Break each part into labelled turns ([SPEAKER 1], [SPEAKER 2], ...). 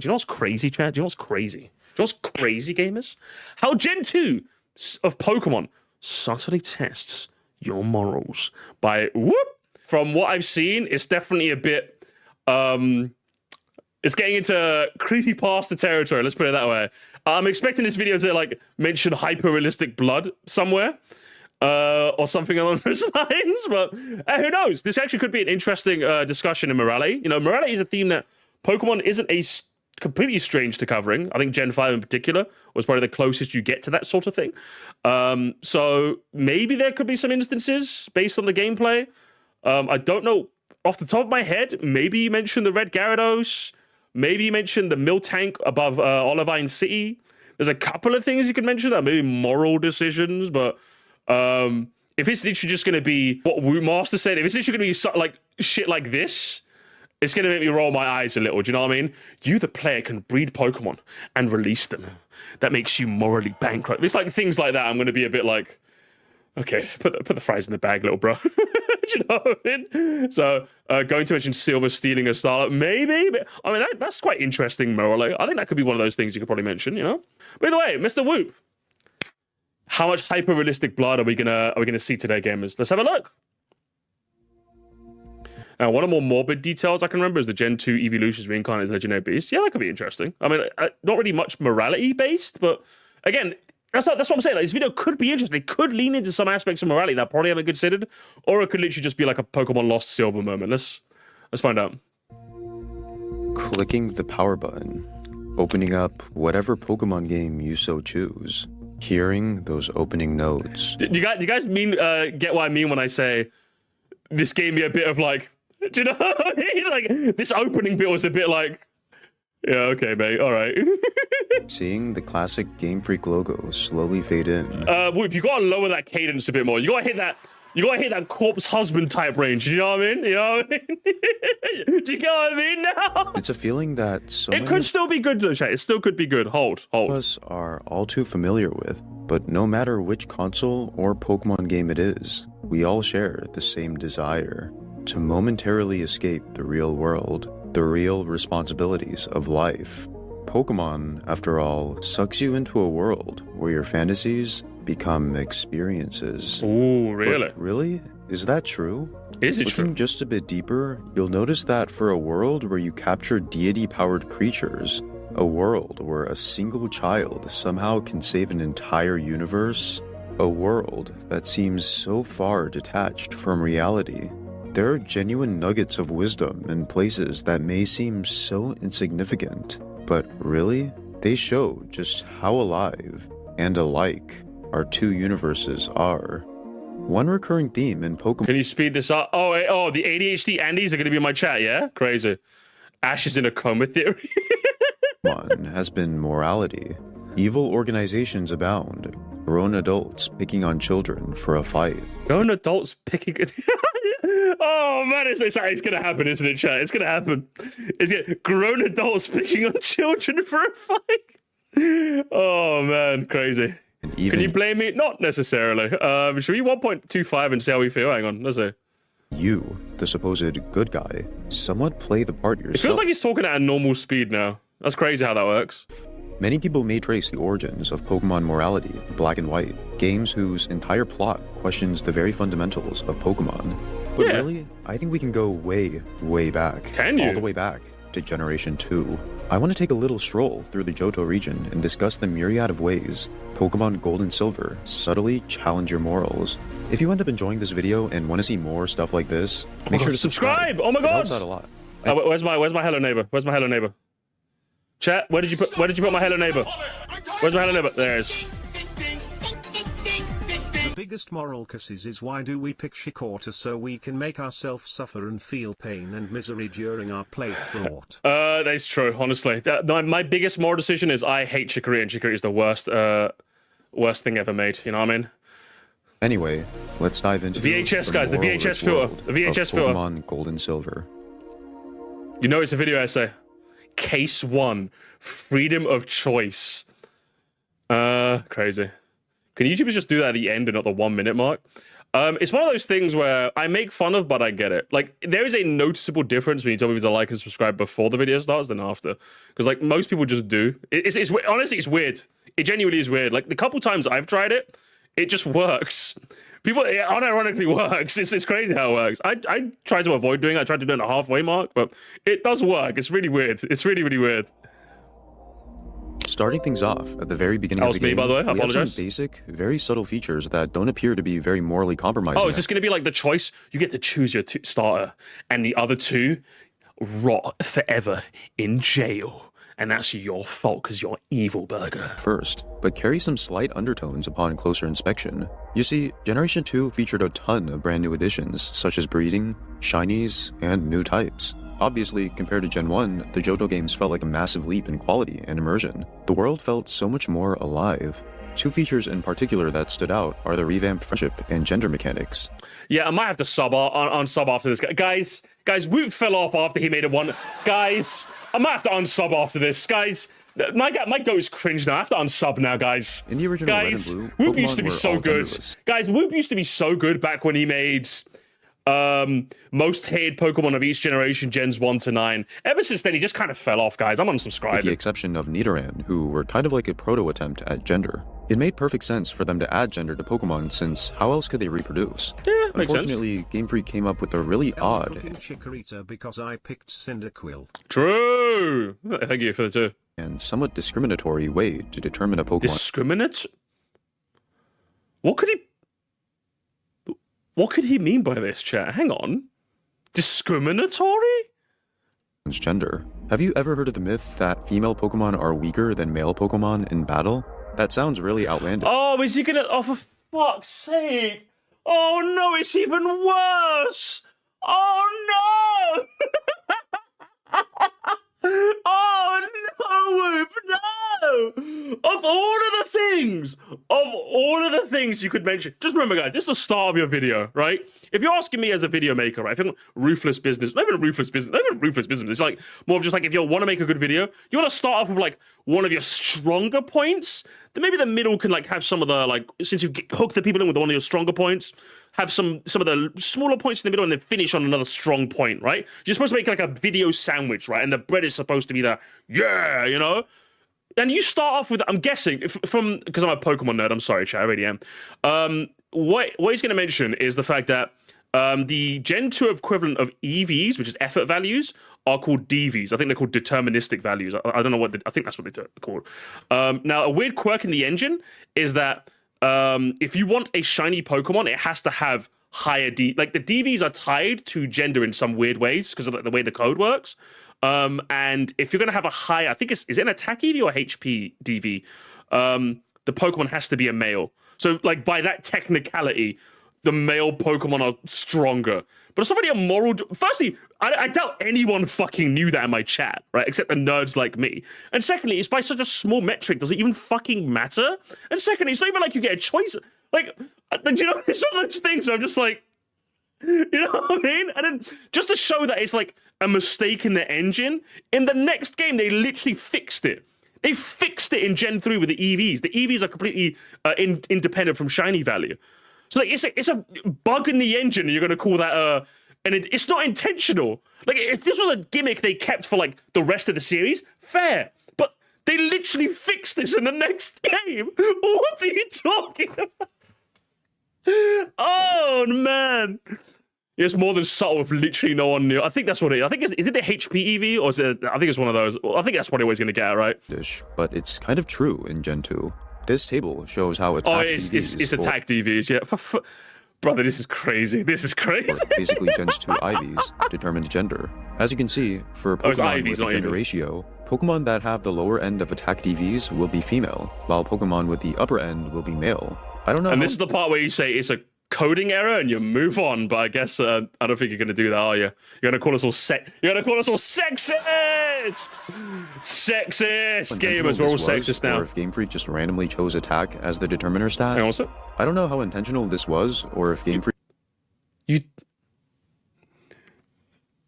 [SPEAKER 1] Do you know what's crazy, Chad? Do you know what's crazy? Do you know what's crazy, gamers? How Gen 2 of Pokemon subtly tests your morals by whoop. From what I've seen, it's definitely a bit it's getting into creepypasta territory, let's put it that way. I'm expecting this video to like mention hyper-realistic blood somewhere. Or something along those lines, but who knows? This actually could be an interesting discussion in morality. You know, morality is a theme that Pokemon isn't completely strange to covering. I think Gen 5 in particular was probably the closest you get to that sort of thing. So maybe there could be some instances based on the gameplay. I don't know off the top of my head. Maybe you mentioned the Red Gyarados. Maybe you mentioned the Miltank above Olivine City. There's a couple of things you could mention that maybe moral decisions, but if it's literally just going to be what Woot Master said, if it's literally going to be like shit like this, it's going to make me roll my eyes a little. Do you know what I mean? You, the player, can breed Pokemon and release them. That makes you morally bankrupt. It's like things like that. I'm going to be a bit like, okay, put the fries in the bag, little bro. Do you know what I mean? So going to mention Silver stealing a Starlet, maybe. But, I mean, that's quite interesting morally. I think that could be one of those things you could probably mention. You know. By the way, Mr. Whoop. How much hyper-realistic blood are we gonna see today, gamers? Let's have a look. Now, one of the more morbid details I can remember is the Gen 2 evolutions reincarnated as Legendary Beast. Yeah, that could be interesting. I mean, not really much morality-based, but again, that's what I'm saying. Like, this video could be interesting. It could lean into some aspects of morality that I probably haven't considered, or it could literally just be like a Pokemon Lost Silver moment. Let's find out.
[SPEAKER 2] Clicking the power button, opening up whatever Pokemon game you so choose. Hearing those opening notes.
[SPEAKER 1] Do you guys mean get what I mean when I say this gave me a bit of like, do you know what I mean? Like this opening bit was a bit like, yeah, okay, mate, all right.
[SPEAKER 2] Seeing the classic Game Freak logo slowly fade in.
[SPEAKER 1] Whoop, you gotta lower that cadence a bit more. You gotta hit that corpse husband type range. You know what I mean? You know what I mean? Do you get what I mean now?
[SPEAKER 2] It's a feeling that
[SPEAKER 1] it could still be good, though, chat. It still could be good. Hold.
[SPEAKER 2] Us are all too familiar with, but no matter which console or Pokemon game it is, we all share the same desire to momentarily escape the real world, the real responsibilities of life. Pokemon, after all, sucks you into a world where your fantasies become experiences.
[SPEAKER 1] Ooh, really?
[SPEAKER 2] But really? Is that true?
[SPEAKER 1] Is it true?
[SPEAKER 2] Looking just a bit deeper, you'll notice that for a world where you capture deity-powered creatures, a world where a single child somehow can save an entire universe, a world that seems so far detached from reality, there are genuine nuggets of wisdom in places that may seem so insignificant, but really, they show just how alive and alike our two universes are. One recurring theme in Pokemon...
[SPEAKER 1] Can you speed this up? Oh, the ADHD Andes are going to be in my chat, yeah? Crazy. Ash is in a coma theory.
[SPEAKER 2] has been morality. Evil organizations abound. Grown adults picking on children for a fight.
[SPEAKER 1] Grown adults picking... Oh, man, it's going to happen, isn't it, chat? It's going to happen. Grown adults picking on children for a fight. Oh, man, crazy. Can you blame me? Not necessarily. Should we 1.25 and see how we feel? Hang on, let's see.
[SPEAKER 2] You, the supposed good guy, somewhat play the part yourself.
[SPEAKER 1] It feels like he's talking at a normal speed now. That's crazy how that works.
[SPEAKER 2] Many people may trace the origins of Pokemon morality, Black and White, games whose entire plot questions the very fundamentals of Pokemon. But really, I think we can go way, way back.
[SPEAKER 1] Can you?
[SPEAKER 2] All the way back to Generation 2. I want to take a little stroll through the Johto region and discuss the myriad of ways Pokemon Gold and Silver subtly challenge your morals. If you end up enjoying this video and want to see more stuff like this, make sure to subscribe.
[SPEAKER 1] Oh my god!
[SPEAKER 2] It helps out a lot.
[SPEAKER 1] Where's my hello neighbor? Where's my hello neighbor? Chat, where did you put my hello neighbor? Where's my hello neighbor? There it is.
[SPEAKER 3] The biggest moral cases is why do we pick Shikota so we can make ourselves suffer and feel pain and misery during our playthrough?
[SPEAKER 1] That's true, honestly. My biggest moral decision is I hate Chicory, and Chicory is the worst thing ever made, you know what I mean?
[SPEAKER 2] Anyway, let's dive into
[SPEAKER 1] VHS, guys, the VHS filter. The VHS filter.
[SPEAKER 2] Pokemon Gold and Silver.
[SPEAKER 1] You know it's a video essay. Case 1. Freedom of choice. Crazy. Can YouTubers just do that at the end and not the 1 minute mark? It's one of those things where I make fun of, but I get it. Like, there is a noticeable difference when you tell people to like and subscribe before the video starts than after. Because, like, most people just do. Honestly, it's weird. It genuinely is weird. Like, the couple times I've tried it, it just works. It unironically works. It's crazy how it works. I try to avoid doing it. I tried to do it at the halfway mark, but it does work. It's really weird. It's really, really weird.
[SPEAKER 2] Starting things off at the very beginning of the game,
[SPEAKER 1] by the way. I
[SPEAKER 2] we have
[SPEAKER 1] apologize.
[SPEAKER 2] some basic, very subtle features that don't appear to be very morally compromising.
[SPEAKER 1] Oh, is this going to be like the choice? You get to choose your starter, and the other two rot forever in jail. And that's your fault because you're evil, Burger.
[SPEAKER 2] First, but carry some slight undertones upon closer inspection. You see, Generation 2 featured a ton of brand new additions, such as breeding, shinies, and new types. Obviously, compared to Gen 1, the Johto games felt like a massive leap in quality and immersion. The world felt so much more alive. Two features in particular that stood out are the revamped friendship and gender mechanics.
[SPEAKER 1] Yeah, I might have to sub on sub after this. Guys, Woot fell off after he made it one. Guys, I might have to unsub after this. Guys, my goat is cringe now. I have to unsub now, guys.
[SPEAKER 2] In the original
[SPEAKER 1] guys,
[SPEAKER 2] Red and Blue,
[SPEAKER 1] Whoop used to be so good. Guys, Whoop used to be so good back when he made most hated Pokemon of each generation, Gens 1 to 9. Ever since then, he just kind of fell off, guys. I'm unsubscribing.
[SPEAKER 2] With the exception of Nidoran, who were kind of like a proto-attempt at gender. It made perfect sense for them to add gender to Pokemon, since how else could they reproduce?
[SPEAKER 1] Yeah, makes sense.
[SPEAKER 2] Unfortunately, Game Freak came up with a really odd
[SPEAKER 3] Chikorita because I picked Cyndaquil.
[SPEAKER 1] True. Thank you for the two.
[SPEAKER 2] and somewhat discriminatory way to determine a Pokemon.
[SPEAKER 1] Discriminate? What could he mean by this, chat? Hang on. Discriminatory?
[SPEAKER 2] Gender. Have you ever heard of the myth that female Pokemon are weaker than male Pokemon in battle? That sounds really outlandish.
[SPEAKER 1] Oh, is he gonna... Oh, for fuck's sake. Oh, no, it's even worse. Oh, no. Oh, no, Whoop, no. Of all of the things you could mention, just remember, guys, this is the start of your video, right? If you're asking me as a video maker, right, if you're ruthless business, not even ruthless business, it's like more of just like if you want to make a good video, you want to start off with like one of your stronger points, then maybe the middle can like have some of the, like, since you've hooked the people in with one of your stronger points, have some of the smaller points in the middle and then finish on another strong point, right? You're supposed to make like a video sandwich, right? And the bread is supposed to be the, yeah, you know? And you start off with, I'm guessing, because I'm a Pokemon nerd, I'm sorry, chat, I really am. What he's going to mention is the fact that the Gen 2 equivalent of EVs, which is effort values, are called DVs. I think they're called deterministic values. I don't know what, I think that's what they're called. Now, a weird quirk in the engine is that if you want a shiny Pokemon, it has to have higher like the DVs are tied to gender in some weird ways because of the way the code works. And if you're going to have a high, I think is it an attack EV or HP DV? The Pokemon has to be a male. So like by that technicality, the male Pokemon are stronger. But it's already a moral... Firstly, I doubt anyone fucking knew that in my chat, right? Except the nerds like me. And secondly, it's by such a small metric. Does it even fucking matter? And secondly, it's not even like you get a choice. Like, do you know, it's one of those things where I'm just like... You know what I mean? And then just to show that it's like a mistake in the engine, in the next game, they literally fixed it. They fixed it in Gen 3 with the EVs. The EVs are completely independent from shiny value. So like it's a bug in the engine, and you're gonna call that and it's not intentional. Like if this was a gimmick they kept for like the rest of the series, fair. But they literally fixed this in the next game. What are you talking about? Oh man. It's more than subtle if literally no one knew. I think that's what it is. I think is it the HP EV or is it? I think it's one of those. I think that's what everyone's gonna get, right?
[SPEAKER 2] But it's kind of true in Gen 2. This table shows how attack DVs
[SPEAKER 1] it's attack DVs, yeah. Brother, this is crazy. This is crazy.
[SPEAKER 2] Basically, Gens 2 IVs determined gender. As you can see, for Pokemon with the gender ratio, Pokemon that have the lower end of attack DVs will be female, while Pokemon with the upper end will be male. I don't know.
[SPEAKER 1] And this is the part where you say it's a coding error and you move on, but I guess I don't think you're gonna do that, are you? You're gonna call us all sexist! Sexist gamers, we're all sexist now.
[SPEAKER 2] Or if Game Freak just randomly chose attack as the determiner stat.
[SPEAKER 1] Hang on a sec.
[SPEAKER 2] I don't know how intentional this was, or if Game Freak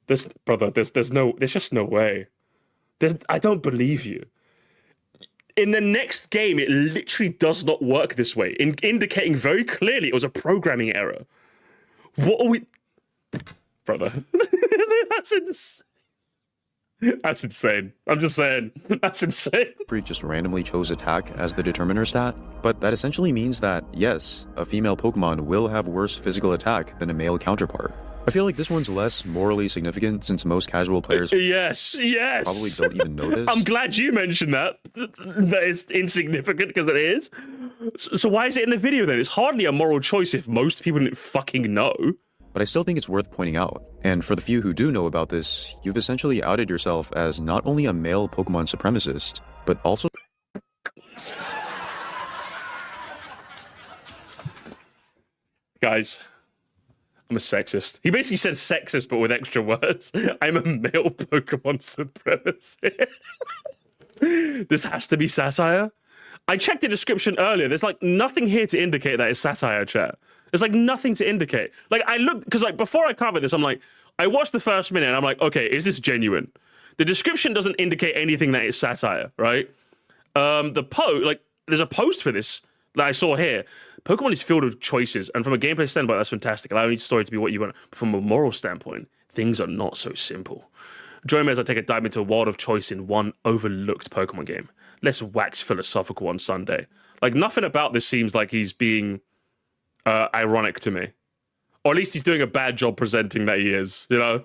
[SPEAKER 1] there's just no way. I don't believe you. in the next game, it literally does not work this way, indicating very clearly it was a programming error. What are we... Brother. That's insane. That's insane. I'm just saying. That's insane.
[SPEAKER 2] Just randomly chose attack as the determiner stat, but that essentially means that, yes, a female Pokemon will have worse physical attack than a male counterpart. I feel like this one's less morally significant since most casual players
[SPEAKER 1] yes
[SPEAKER 2] probably don't even know this.
[SPEAKER 1] I'm glad you mentioned that. That is insignificant because it is. So why is it in the video then? It's hardly a moral choice if most people didn't fucking know.
[SPEAKER 2] But I still think it's worth pointing out. And for the few who do know about this, you've essentially outed yourself as not only a male Pokemon supremacist, but also...
[SPEAKER 1] Guys, I'm a sexist. He basically said sexist, but with extra words. I'm a male Pokemon supremacist. This has to be satire. I checked the description earlier. There's like nothing here to indicate that it's satire, chat. There's like nothing to indicate. Like I looked, because like before I covered this, I'm like, I watched the first minute and I'm like, okay, is this genuine? The description doesn't indicate anything that it's satire, right? There's a post for this that I saw here. Pokemon is filled with choices, and from a gameplay standpoint, that's fantastic. Allowing each story to be what you want. But from a moral standpoint, things are not so simple. Join me as I take a dive into a world of choice in one overlooked Pokemon game. Let's wax philosophical on Sunday. Like, nothing about this seems like he's being ironic to me. Or at least he's doing a bad job presenting that he is, you know?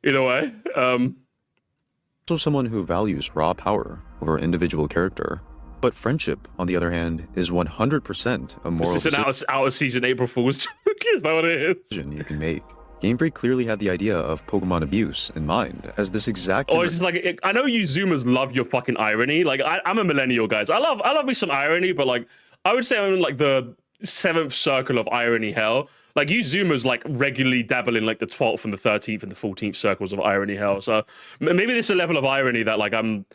[SPEAKER 1] Either way.
[SPEAKER 2] Also someone who values raw power over individual character. But friendship, on the other hand, is 100% a moral
[SPEAKER 1] Is this an out-of-season April Fool's joke? Is that what it is?
[SPEAKER 2] decision you can make. Game Freak clearly had the idea of Pokemon abuse in mind, as this exact...
[SPEAKER 1] Or it's like, I know you Zoomers love your fucking irony. Like, I'm a millennial, guys. I love me some irony, but like, I would say I'm in like the 7th circle of irony hell. Like, you Zoomers like regularly dabble in like the 12th and the 13th and the 14th circles of irony hell. So maybe this is a level of irony that like I don't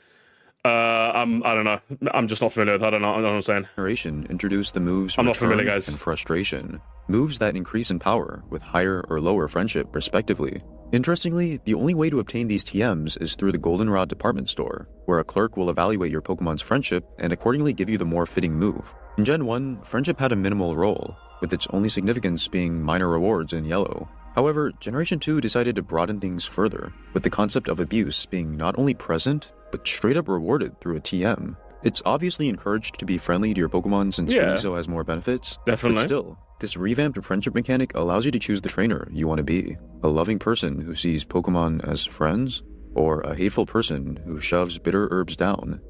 [SPEAKER 1] know. I'm just not familiar with. I don't know what I'm saying.
[SPEAKER 2] Generation introduced the moves
[SPEAKER 1] I'm not familiar, guys.
[SPEAKER 2] and frustration. Moves that increase in power with higher or lower friendship, respectively. Interestingly, the only way to obtain these TMs is through the Goldenrod department store, where a clerk will evaluate your Pokemon's friendship and accordingly give you the more fitting move. In Gen 1, friendship had a minimal role, with its only significance being minor rewards in yellow. However, Generation 2 decided to broaden things further, with the concept of abuse being not only present, but straight up rewarded through a TM. It's obviously encouraged to be friendly to your Pokemon since doing so has more benefits.
[SPEAKER 1] Definitely.
[SPEAKER 2] But still, this revamped friendship mechanic allows you to choose the trainer you want to be. A loving person who sees Pokemon as friends, or a hateful person who shoves bitter herbs down.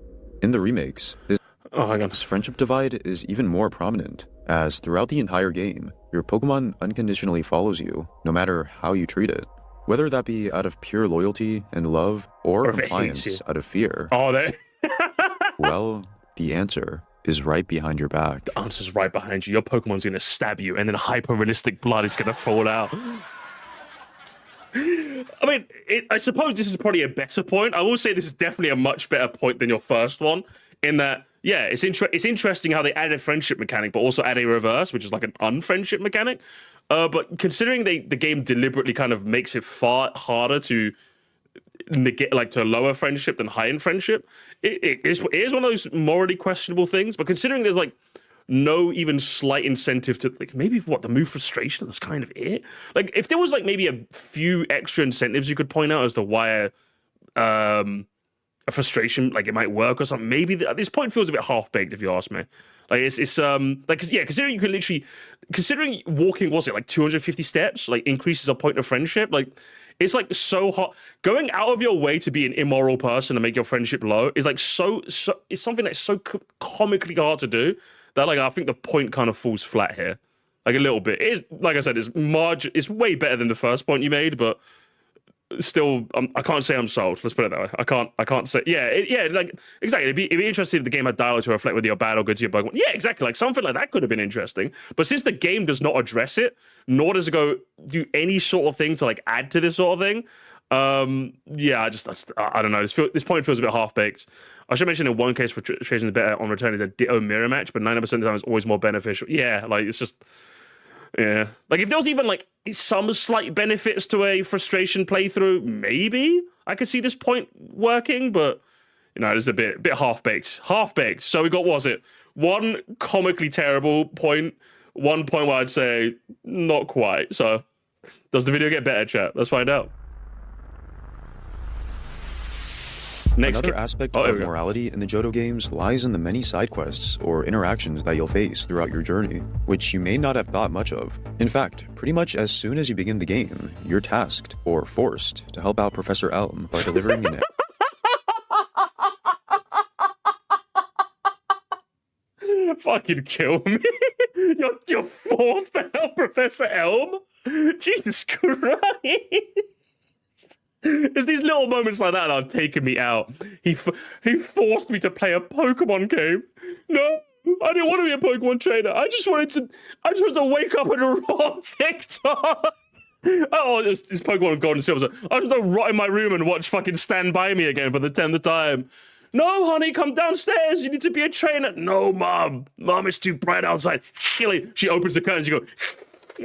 [SPEAKER 2] In the remakes, this friendship divide is even more prominent, as throughout the entire game, your Pokemon unconditionally follows you, no matter how you treat it. Whether that be out of pure loyalty and love, or compliance out of fear. Well, the answer is right behind your back.
[SPEAKER 1] The answer's right behind you. Your Pokemon's gonna stab you, and then hyper-realistic blood is gonna fall out. I mean, I suppose this is probably a better point. I will say this is definitely a much better point than your first one, in that, yeah, it's interesting how they added a friendship mechanic, but also add a reverse, which is like an unfriendship mechanic. But considering the game deliberately kind of makes it far harder to negate, like to lower friendship than high in friendship, it is one of those morally questionable things. But considering there's like no even slight incentive to like maybe the move frustration, that's kind of it. Like if there was like maybe a few extra incentives you could point out as to why a frustration like it might work or something, maybe this point feels a bit half-baked if you ask me. Like it's like, yeah, considering you can literally, considering walking, was it like 250 steps, like increases a point of friendship, like it's like so hot. Going out of your way to be an immoral person and make your friendship low is like so it's something that's so comically hard to do that like I think the point kind of falls flat here, like a little bit. It is, like I said, it's way better than the first point you made, but still, I can't say I'm sold. Let's put it that way. I can't say. Yeah, like exactly. It'd be interesting if the game had dialogue to reflect whether you're bad or good to your Pokemon. Yeah, exactly. Like something like that could have been interesting. But since the game does not address it, nor does it go do any sort of thing to like add to this sort of thing. Yeah, I don't know. This point feels a bit half baked. I should mention in one case, frustration is better on return is a Ditto mirror match, but 90% of the time it's always more beneficial. Yeah, like it's just. Yeah, like if there was even like some slight benefits to a frustration playthrough, maybe I could see this point working. But you know, it's a bit half-baked. Half-baked. So we got, what was it? One comically terrible point, one point where I'd say not quite. So does the video get better, chat? Let's find out.
[SPEAKER 2] Another aspect of morality in the Johto games lies in the many side quests or interactions that you'll face throughout your journey, which you may not have thought much of. In fact, pretty much as soon as you begin the game, you're tasked, or forced, to help out Professor Elm by delivering an
[SPEAKER 1] Fucking kill me. You're forced to help Professor Elm? Jesus Christ. There's these little moments like that have taken me out. He forced me to play a Pokemon game. No, I didn't want to be a Pokemon trainer. I just wanted to wake up and rot TikTok. Oh, it's Pokemon Gold and Silver. I just want to rot in my room and watch fucking Stand By Me again for the 10th time. No, honey, come downstairs. You need to be a trainer. No, Mom. Mom, it's too bright outside. She opens the curtains. You go,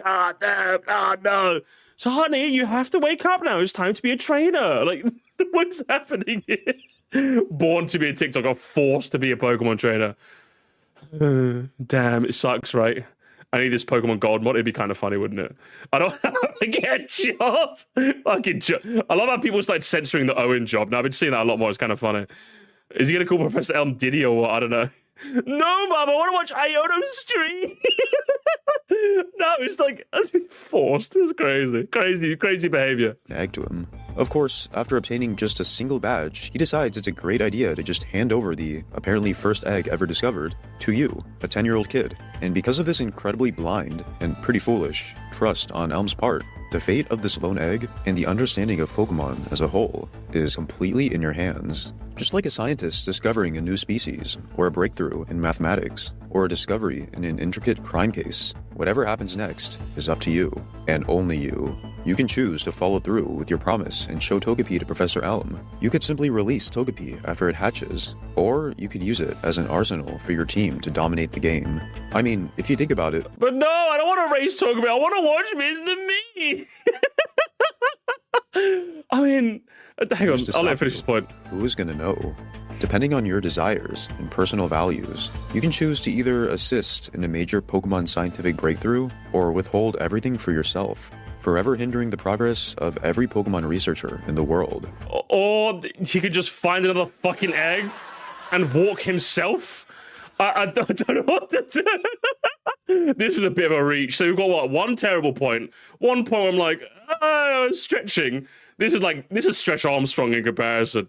[SPEAKER 1] ah, no, ah, no. So, honey, you have to wake up now. It's time to be a trainer. Like, what's happening here? Born to be a TikToker, forced to be a Pokemon trainer. Damn, it sucks, right? I need this Pokemon Gold mod. It'd be kind of funny, wouldn't it? I don't have to get a job. Fucking job. I love how people started censoring the Owen job. Now, I've been seeing that a lot more. It's kind of funny. Is he going to call Professor Elm Diddy or what? I don't know. No, Mom, I want to watch Iono's stream. No, it's like forced. It's crazy behavior.
[SPEAKER 2] Egg to him. Of course, after obtaining just a single badge, he decides it's a great idea to just hand over the apparently first egg ever discovered to you, a 10-year-old kid. And because of this incredibly blind and pretty foolish trust on Elm's part, the fate of this lone egg and the understanding of Pokemon as a whole is completely in your hands. Just like a scientist discovering a new species, or a breakthrough in mathematics, or a discovery in an intricate crime case, whatever happens next is up to you, and only you. You can choose to follow through with your promise and show Togepi to Professor Elm. You could simply release Togepi after it hatches, or you could use it as an arsenal for your team to dominate the game. I mean, if you think about it.
[SPEAKER 1] But no, I don't want to race Togepi. I want to watch Mr. Me. I mean, hang on, I'll let you finish this point.
[SPEAKER 2] Who is going to know? Depending on your desires and personal values, you can choose to either assist in a major Pokemon scientific breakthrough or withhold everything for yourself, forever hindering the progress of every Pokemon researcher in the world.
[SPEAKER 1] Or he could just find another fucking egg and walk himself. I don't know what to do. This is a bit of a reach. So we've got what? One terrible point. One point where I'm like, stretching. This is Stretch Armstrong in comparison.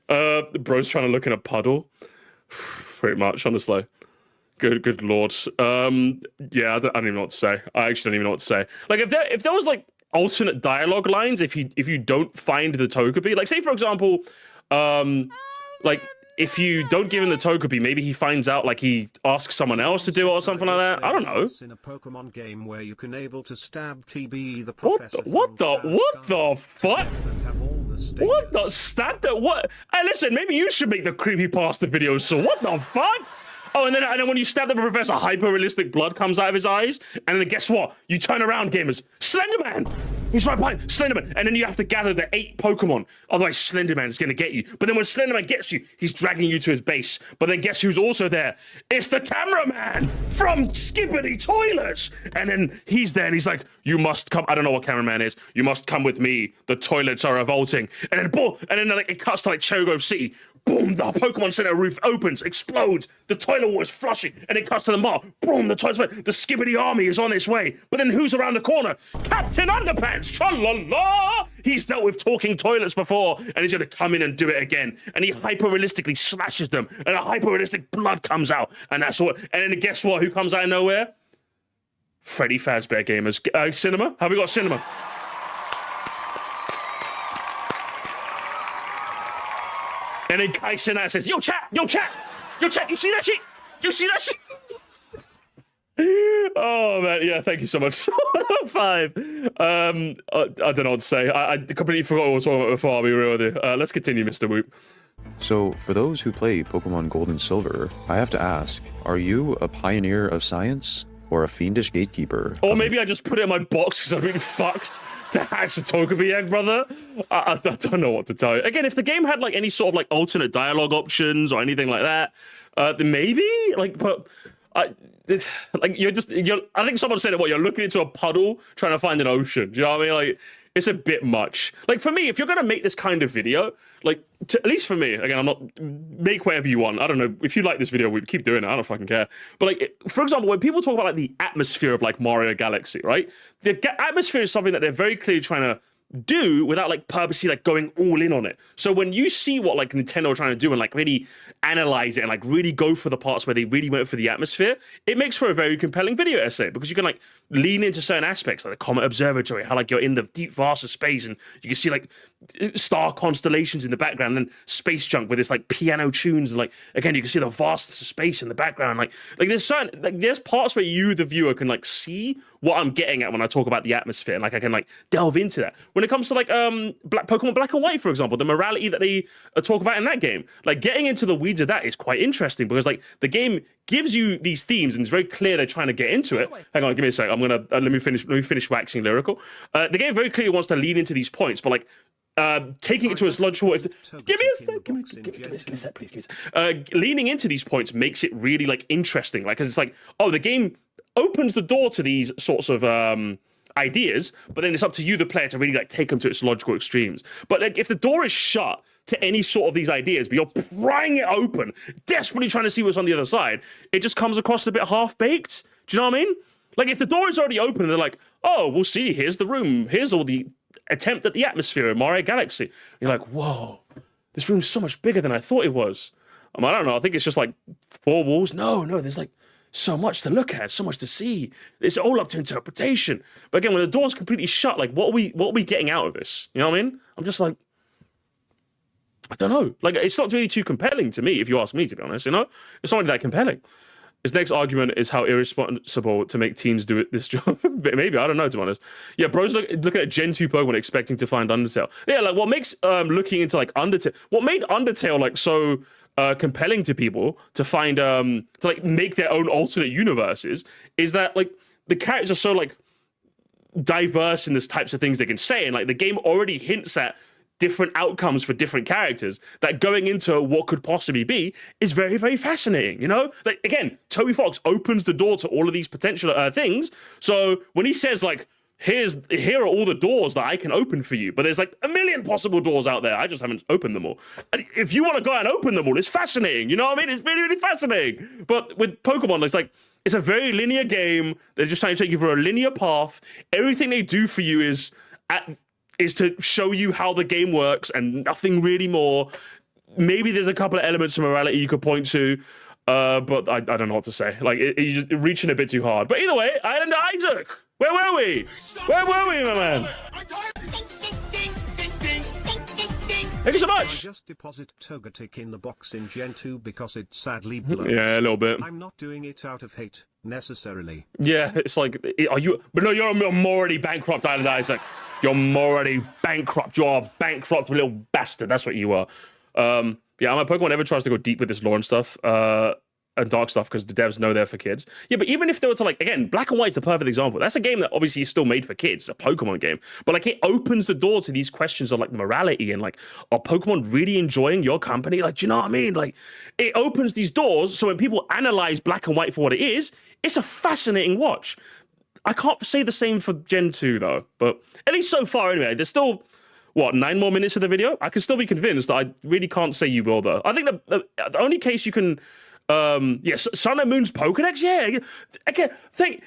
[SPEAKER 1] Bro's trying to look in a puddle. Pretty much, honestly. Good lord. Yeah, I don't even know what to say. I actually don't even know what to say. Like, if there was like alternate dialogue lines, if you don't find the Togepi, like say for example, like if you don't give him the Togepi, maybe he finds out, like he asks someone else to do it or something like that. I don't know.
[SPEAKER 3] In a Pokemon game where you can able to stab TB the
[SPEAKER 1] What
[SPEAKER 3] professor.
[SPEAKER 1] What the fuck? What the stab that? What? Hey, listen, maybe you should make the creepypasta videos. So what the fuck? Oh, and then when you stab the professor, hyper-realistic blood comes out of his eyes. And then guess what? You turn around, gamers. Slenderman! He's right behind Slenderman. And then you have to gather the 8 Pokemon. Otherwise, Slenderman is going to get you. But then when Slenderman gets you, he's dragging you to his base. But then guess who's also there? It's the cameraman from Skippity Toilets. And then he's there and he's like, you must come. I don't know what cameraman is. You must come with me. The toilets are revolting. And then boom. And then like, it cuts to like Cherry Grove City. Boom, the Pokemon Center roof opens, explodes, the toilet water is flushing, and it cuts to the mall. Boom, the Skibbity army is on its way. But then who's around the corner? Captain Underpants, tra-la-la! He's dealt with talking toilets before, and he's gonna come in and do it again. And he hyper-realistically slashes them, and a hyper-realistic blood comes out. And that's what, and then guess what? Who comes out of nowhere? Freddy Fazbear Gamers. Cinema? Have we got cinema? And then Kai Cenat says, yo, chat, you see that shit? You see that shit? Oh, man, yeah, thank you so much. 5. I don't know what to say. I completely forgot what I was talking about before, I'll be real with you. Let's continue, Mr. Whoop.
[SPEAKER 2] So, for those who play Pokemon Gold and Silver, I have to ask, are you a pioneer of science or a fiendish gatekeeper.
[SPEAKER 1] Or maybe I just put it in my box because I've been fucked to hatch the Togepi egg, brother. I don't know what to tell you. Again, if the game had like any sort of like alternate dialogue options or anything like that, then maybe like, but like you're. I think someone said it. What, you're looking into a puddle trying to find an ocean? Do you know what I mean? Like, it's a bit much. Like, for me, if you're gonna make this kind of video, like, at least for me, again, I'm not, make whatever you want. I don't know if you like this video, we keep doing it. I don't fucking care. But like, for example, when people talk about like the atmosphere of like Mario Galaxy, right? The atmosphere is something that they're very clearly trying to do without like purposely like going all in on it. So when you see what like Nintendo are trying to do and like really analyze it and like really go for the parts where they really went for the atmosphere, it makes for a very compelling video essay because you can like lean into certain aspects like the Comet Observatory, how like you're in the deep vast of space and you can see like star constellations in the background and then space junk with this like piano tunes and like again you can see the vastness of space in the background. Like there's certain like there's parts where you the viewer can like see what I'm getting at when I talk about the atmosphere and like I can like delve into that. When it comes to like Pokemon Black and White, for example, the morality that they talk about in that game, like getting into the weeds of that is quite interesting because like the game gives you these themes and it's very clear they're trying to get into it. Hang on, give me a sec. I'm gonna let me finish waxing lyrical. The game very clearly wants to lean into these points, but like taking it to its logical. Give me a sec. Give me a sec, please. Leaning into these points makes it really like interesting, like because it's like, oh, the game opens the door to these sorts of ideas, but then it's up to you, the player, to really like take them to its logical extremes. But like, if the door is shut to any sort of these ideas, but you're prying it open, desperately trying to see what's on the other side, it just comes across a bit half-baked. Do you know what I mean? Like, if the door is already open and they're like, oh, we'll see, here's the room, here's all the attempt at the atmosphere in Mario Galaxy. You're like, whoa, this room's so much bigger than I thought it was. I don't know, I think it's just like 4 walls. No, there's like so much to look at, so much to see. It's all up to interpretation. But again, when the door's completely shut, like what are we getting out of this? You know what I mean? I'm just like, I don't know. Like, it's not really too compelling to me, if you ask me, to be honest, you know? It's not really that compelling. His next argument is how irresponsible to make teens do this job. Maybe, I don't know, to be honest. Yeah, bro's looking at Gen 2 Pokemon expecting to find Undertale. Yeah, like what makes looking into like Undertale, what made Undertale like so compelling to people to find to like make their own alternate universes is that like the characters are so like diverse in the types of things they can say, and like the game already hints at different outcomes for different characters that going into what could possibly be is very, very fascinating, you know? Like, again, Toby Fox opens the door to all of these potential things. So when he says, like, here are all the doors that I can open for you, but there's like a million possible doors out there, I just haven't opened them all. And if you want to go and open them all, it's fascinating, you know what I mean? It's really, really fascinating. But with Pokemon, it's like, it's a very linear game. They're just trying to take you for a linear path. Everything they do for you is to show you how the game works and nothing really more. Maybe there's a couple of elements of morality you could point to, but I don't know what to say. Like, you're reaching a bit too hard. But either way, and Isaac, where were we? Where were we, my man? Thank you so much.
[SPEAKER 3] I just deposit Togetic in the box in Gen 2 because it sadly blows.
[SPEAKER 1] Yeah, a little bit.
[SPEAKER 3] I'm not doing it out of hate, necessarily.
[SPEAKER 1] Yeah, it's like, are you? But no, you're morally bankrupt, Island Isaac. You're morally bankrupt. You're a bankrupt little bastard. That's what you are. Yeah, my Pokemon never tries to go deep with this lore and stuff. And dark stuff because the devs know they're for kids. Yeah, but even if they were to like, again, Black and White is the perfect example. That's a game that obviously is still made for kids, a Pokemon game. But like, it opens the door to these questions of like morality and like, are Pokemon really enjoying your company? Like, do you know what I mean? Like, it opens these doors so when people analyze Black and White for what it is, it's a fascinating watch. I can't say the same for Gen 2 though, but at least so far anyway, there's still, what, 9 more minutes of the video? I can still be convinced. I really can't say you will though. I think the only case you can, Sun and Moon's Pokedex, yeah. Okay,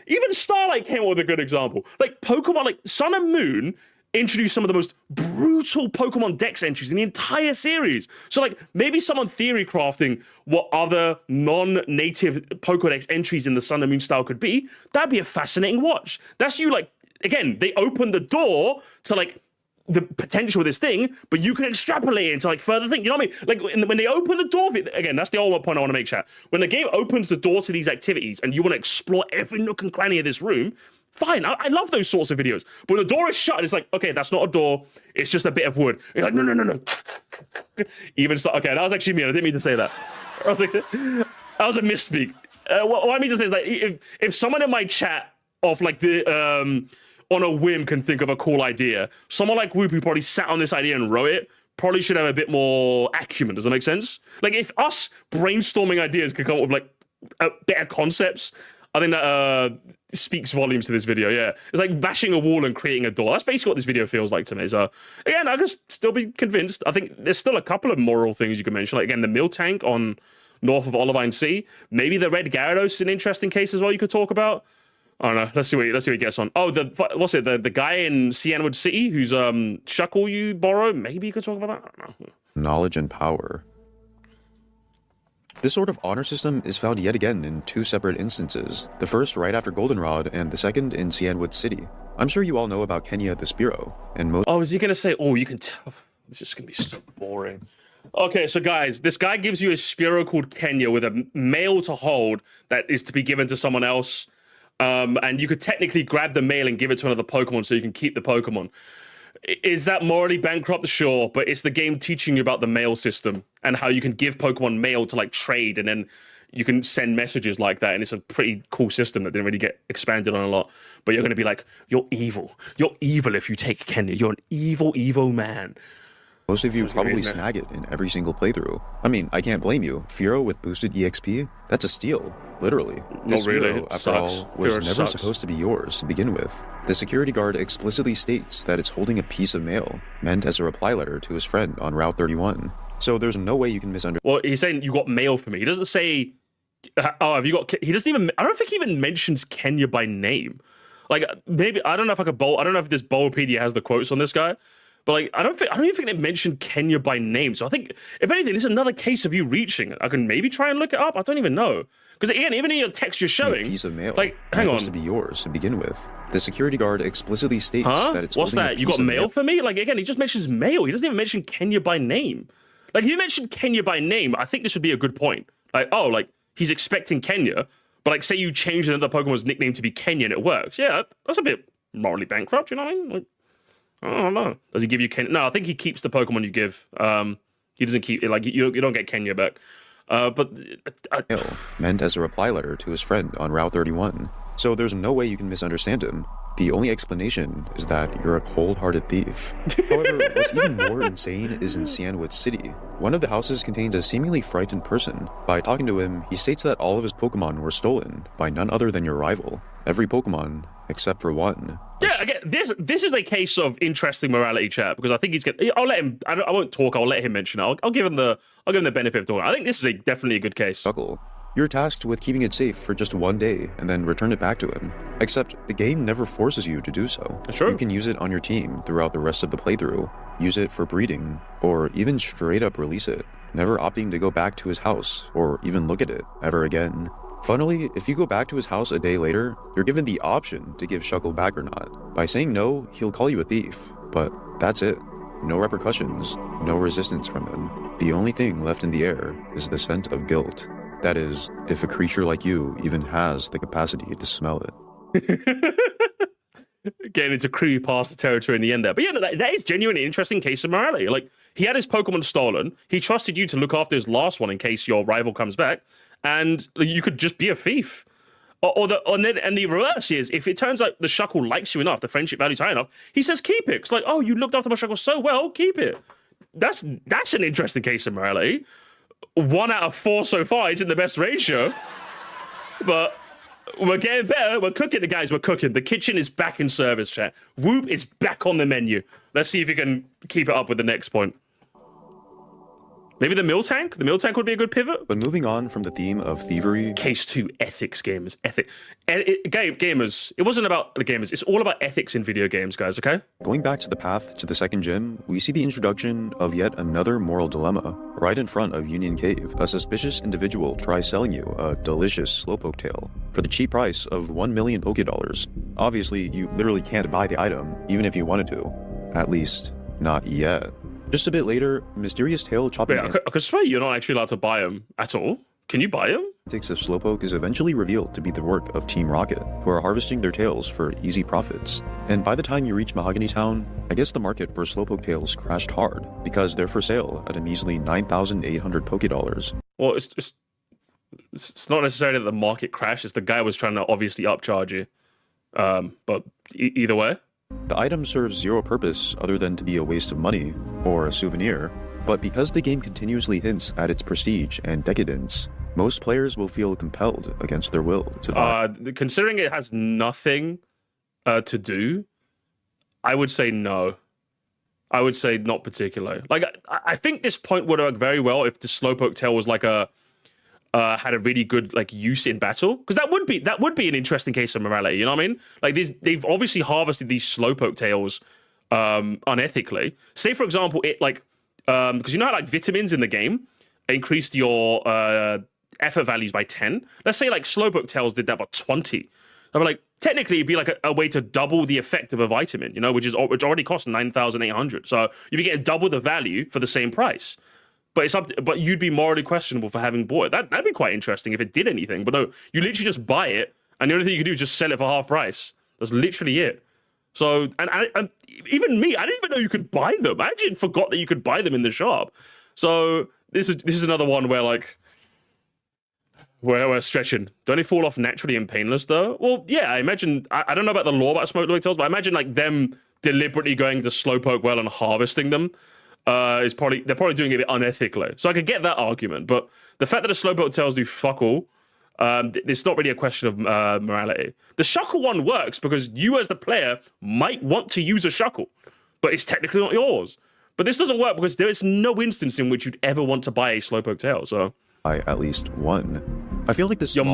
[SPEAKER 1] even Starlight came up with a good example. Like Pokemon, like Sun and Moon introduced some of the most brutal Pokemon Dex entries in the entire series. So like maybe someone theory crafting what other non-native Pokedex entries in the Sun and Moon style could be, that'd be a fascinating watch. That's you like, again, they open the door to like the potential of this thing, but you can extrapolate it into like further things. You know what I mean? Like when they open the door, again, that's the whole point I want to make, chat. When the game opens the door to these activities and you want to explore every nook and cranny of this room, fine. I love those sorts of videos. But when the door is shut, it's like, okay, that's not a door. It's just a bit of wood. You're like, no. Even okay, that was actually me. I didn't mean to say that. That was a misspeak. what I mean to say is like if someone in my chat of like the on a whim can think of a cool idea, someone like Whoop who probably sat on this idea and wrote it probably should have a bit more acumen. Does that make sense? Like if us brainstorming ideas could come up with like better concepts, I think that speaks volumes to this video. Yeah, it's like bashing a wall and creating a door. That's basically what this video feels like to me. So again, I can still be convinced. I think there's still a couple of moral things you can mention. Like again, the mill tank on north of Olivine Sea. Maybe the Red Gyarados is an interesting case as well. You could talk about. I don't know. Let's see what he gets on. Oh, the guy in Cianwood City who's Shuckle you borrow. Maybe you could talk about that. I don't know.
[SPEAKER 2] Knowledge and power. This sort of honor system is found yet again in two separate instances, the first right after Goldenrod and the second in Cianwood City. I'm sure you all know about Kenya the Spearow, and most—
[SPEAKER 1] Oh, is he going to say, oh, you can tell? This is going to be so boring. Okay, so guys, this guy gives you a Spearow called Kenya with a mail to hold that is to be given to someone else, and you could technically grab the mail and give it to another Pokemon so you can keep the Pokemon. Is that morally bankrupt? Sure, but it's the game teaching you about the mail system and how you can give Pokemon mail to like trade, and then you can send messages like that, and it's a pretty cool system that didn't really get expanded on a lot. But you're going to be like, you're evil if you take Kenya. You're an evil man.
[SPEAKER 2] Most of you probably snag it in every single playthrough. I mean, I can't blame you. Fearow with boosted EXP? That's a steal, literally. This
[SPEAKER 1] really.
[SPEAKER 2] Fearow, after all, was
[SPEAKER 1] Fearow
[SPEAKER 2] never
[SPEAKER 1] sucks.
[SPEAKER 2] supposed to be yours to begin with. The security guard explicitly states that it's holding a piece of mail, meant as a reply letter to his friend on Route 31. So there's no way you can misunderstand.
[SPEAKER 1] Well, he's saying you got mail for me. He doesn't say, oh, have you got, he doesn't even, I don't think he even mentions Kenya by name. Like, maybe, I don't know if I could I don't know if this Bulbapedia has the quotes on this guy. But like, I don't even think they mentioned Kenya by name. So I think, if anything, it's another case of you reaching. I can maybe try and look it up. I don't even know. Because again, even in your text you're showing,
[SPEAKER 2] A piece of mail,
[SPEAKER 1] like, hang on,
[SPEAKER 2] supposed to be yours to begin with. The security guard explicitly states that it's
[SPEAKER 1] what's
[SPEAKER 2] holding
[SPEAKER 1] that?
[SPEAKER 2] a
[SPEAKER 1] You
[SPEAKER 2] piece
[SPEAKER 1] got
[SPEAKER 2] of
[SPEAKER 1] mail for me? Like again, he just mentions mail. He doesn't even mention Kenya by name. Like if you mentioned Kenya by name, I think this would be a good point. Like, oh, like he's expecting Kenya, but like say you change another Pokemon's nickname to be Kenya and it works. Yeah, that's a bit morally bankrupt. You know what I mean? Like, I don't know. Does he give you Kenya? No, I think he keeps the Pokemon you give. He doesn't keep like you don't get Kenya back. But
[SPEAKER 2] meant as a reply letter to his friend on Route 31. So there's no way you can misunderstand him. The only explanation is that you're a cold-hearted thief. However, what's even more insane is in Cianwood City. One of the houses contains a seemingly frightened person. By talking to him, he states that all of his Pokemon were stolen by none other than your rival. Every Pokemon, except for one.
[SPEAKER 1] yeah, again, this is a case of interesting morality, chat, because I think he's gonna. I'll let him. I won't talk. I'll let him mention it. I'll give him the benefit of talking. I think this is definitely a good case.
[SPEAKER 2] Shuckle. You're tasked with keeping it safe for just one day and then return it back to him. Except the game never forces you to do so.
[SPEAKER 1] That's true.
[SPEAKER 2] You can use it on your team throughout the rest of the playthrough, use it for breeding, or even straight up release it, never opting to go back to his house or even look at it ever again. Funnily, if you go back to his house a day later, you're given the option to give Shuckle back or not. By saying no, he'll call you a thief, but that's it. No repercussions, no resistance from him. The only thing left in the air is the scent of guilt. That is, if a creature like you even has the capacity to smell it.
[SPEAKER 1] Getting into creepypasta territory in the end there. But yeah, that is genuinely an interesting case of morality. Like, he had his Pokemon stolen. He trusted you to look after his last one in case your rival comes back. And you could just be a thief. And the reverse is, if it turns out the Shuckle likes you enough, the friendship value's high enough, he says keep it. It's like, oh, you looked after my Shuckle so well, keep it. That's an interesting case of morality. 1 out of 4 so far isn't the best ratio. But we're getting better. We're cooking it, guys. We're cooking. The kitchen is back in service, chat. Whoop is back on the menu. Let's see if you can keep it up with the next point. Maybe the mill tank? The mill tank would be a good pivot.
[SPEAKER 2] But moving on from the theme of thievery...
[SPEAKER 1] Case 2, ethics, gamers. Gamers. It wasn't about the gamers. It's all about ethics in video games, guys, okay?
[SPEAKER 2] Going back to the path to the second gym, we see the introduction of yet another moral dilemma. Right in front of Union Cave, a suspicious individual tries selling you a delicious Slowpoke tail for the cheap price of 1 million Pokédollars. Obviously, you literally can't buy the item, even if you wanted to. At least, not yet. Just a bit later, mysterious tail chopping
[SPEAKER 1] I could swear you're not actually allowed to buy them at all. Can you buy them?
[SPEAKER 2] antics of Slowpoke is eventually revealed to be the work of Team Rocket, who are harvesting their tails for easy profits. And by the time you reach Mahogany Town, I guess the market for Slowpoke tails crashed hard, because they're for sale at a measly 9,800 Pokédollars.
[SPEAKER 1] Well, it's just... it's not necessarily that the market crashed. It's the guy was trying to obviously upcharge you. But either way.
[SPEAKER 2] The item serves zero purpose other than to be a waste of money or a souvenir, but because the game continuously hints at its prestige and decadence, most players will feel compelled against their will to buy.
[SPEAKER 1] Considering it has nothing to do, I would say no. I would say not particularly. Like, I think this point would work very well if the Slowpoke tail was like had a really good like use in battle, because that would be an interesting case of morality. You know what I mean? Like they've obviously harvested these Slowpoke tails unethically. Say for example, it like because you know how like vitamins in the game increased your effort values by 10. Let's say like Slowpoke tails did that by 20. I mean, like technically it'd be like a way to double the effect of a vitamin, you know, which already costs 9,800. So you'd be getting double the value for the same price. But but you'd be morally questionable for having bought it. That'd be quite interesting if it did anything. But no, you literally just buy it, and the only thing you can do is just sell it for half price. That's literally it. So, and even me, I didn't even know you could buy them. I actually forgot that you could buy them in the shop. So this is another one where like we're stretching. Don't they fall off naturally and painless though? Well, yeah, I imagine. I don't know about the law about smoked tails, but I imagine like them deliberately going to Slowpoke well and harvesting them. They're probably doing it a bit unethically. So I could get that argument, but the fact that the Slowpoke tails do fuck all, it's not really a question of morality. The Shuckle one works because you as the player might want to use a Shuckle, but it's technically not yours. But this doesn't work because there is no instance in which you'd ever want to buy a Slowpoke tail, so...
[SPEAKER 2] By at least one. I feel like this
[SPEAKER 1] you're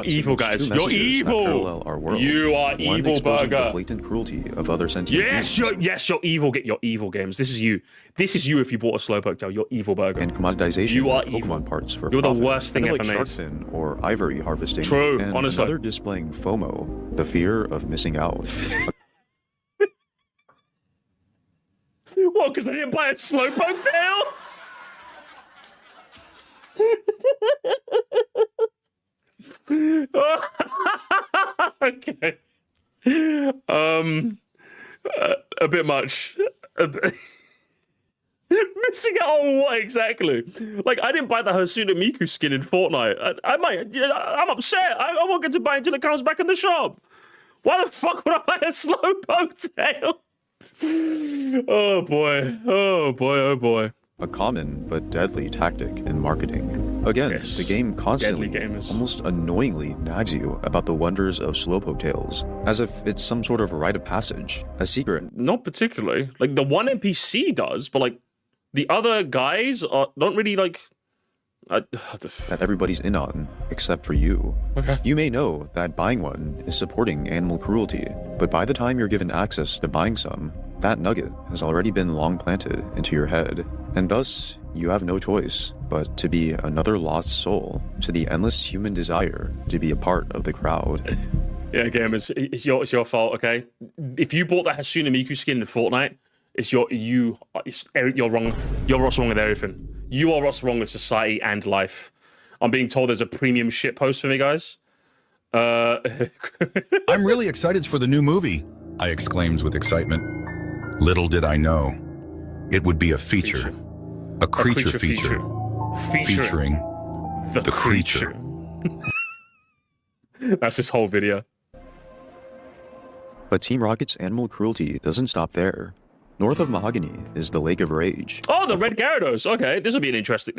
[SPEAKER 1] evil,
[SPEAKER 2] guys.
[SPEAKER 1] You're evil.
[SPEAKER 2] Our world.
[SPEAKER 1] You are evil, Burger.
[SPEAKER 2] The blatant cruelty of other sentient beings.
[SPEAKER 1] You're evil. Get your evil games. This is you. This is you. If you bought a Slowpoke tail, you're evil, Burger.
[SPEAKER 2] And commoditization.
[SPEAKER 1] You are
[SPEAKER 2] of
[SPEAKER 1] evil.
[SPEAKER 2] Pokemon parts for
[SPEAKER 1] You're
[SPEAKER 2] profit.
[SPEAKER 1] the worst thing ever
[SPEAKER 2] like
[SPEAKER 1] made.
[SPEAKER 2] Shark fin or ivory harvesting.
[SPEAKER 1] True.
[SPEAKER 2] And
[SPEAKER 1] honestly.
[SPEAKER 2] another displaying FOMO, the fear of missing out.
[SPEAKER 1] What? Because I didn't buy a Slowpoke tail? Okay. A bit much. Missing out on what exactly? Like, I didn't buy the Hasuna Miku skin in Fortnite. I'm upset. I won't get to buy it until it comes back in the shop. Why the fuck would I buy a Slowpoke tail? Oh boy. Oh boy. Oh boy.
[SPEAKER 2] A common but deadly tactic in marketing. Again,
[SPEAKER 1] Yes.
[SPEAKER 2] the game constantly,
[SPEAKER 1] gamers.
[SPEAKER 2] almost annoyingly, nags you about the wonders of Slowpoke tails, as if it's some sort of rite of passage, a secret.
[SPEAKER 1] Not particularly. Like, the one NPC does, but like the other guys don't really like.
[SPEAKER 2] That everybody's in on, except for you.
[SPEAKER 1] Okay.
[SPEAKER 2] You may know that buying one is supporting animal cruelty, but by the time you're given access to buying some, that nugget has already been long planted into your head, and thus you have no choice but to be another lost soul to the endless human desire to be a part of the crowd.
[SPEAKER 1] Yeah, gamers, it's your fault. Okay, if you bought that Hasuna Miku skin in Fortnite, you're wrong. You're what's wrong with everything. You are what's wrong with society and life. I'm being told there's a premium shit post for me, guys.
[SPEAKER 4] I'm really excited for the new movie, I exclaimed with excitement. Little did I know, it would be a feature. A creature feature. Featuring the creature.
[SPEAKER 1] That's this whole video.
[SPEAKER 2] But Team Rocket's animal cruelty doesn't stop there. North of Mahogany is the Lake of Rage.
[SPEAKER 1] Oh, the Red Gyarados. Okay, this will be an interesting...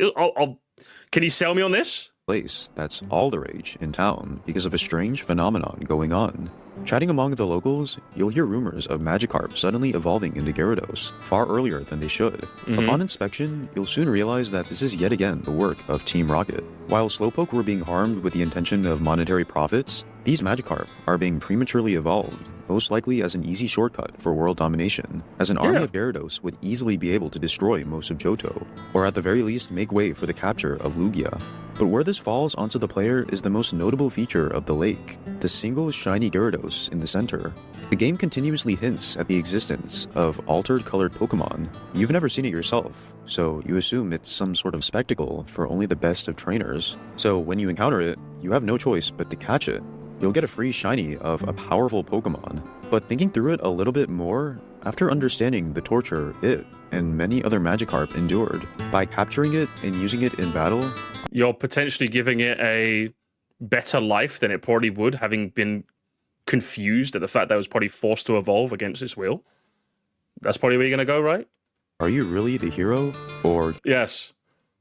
[SPEAKER 1] Can you sell me on this?
[SPEAKER 2] Place that's all the rage in town because of a strange phenomenon going on. Chatting among the locals, you'll hear rumors of Magikarp suddenly evolving into Gyarados far earlier than they should. Upon inspection, you'll soon realize that this is yet again the work of Team Rocket. While Slowpoke were being harmed with the intention of monetary profits, these Magikarp are being prematurely evolved, most likely as an easy shortcut for world domination, as an army of Gyarados would easily be able to destroy most of Johto, or at the very least make way for the capture of Lugia. But where this falls onto the player is the most notable feature of the lake, the single shiny Gyarados in the center. The game continuously hints at the existence of altered colored Pokemon. You've never seen it yourself, so you assume it's some sort of spectacle for only the best of trainers. So when you encounter it, you have no choice but to catch it. You'll get a free shiny of a powerful Pokemon. But thinking through it a little bit more, after understanding the torture it, and many other Magikarp endured. By capturing it and using it in battle,
[SPEAKER 1] you're potentially giving it a better life than it probably would, having been confused at the fact that it was probably forced to evolve against its will. That's probably where you're going to go, right?
[SPEAKER 2] are you really the hero, or
[SPEAKER 1] Yes.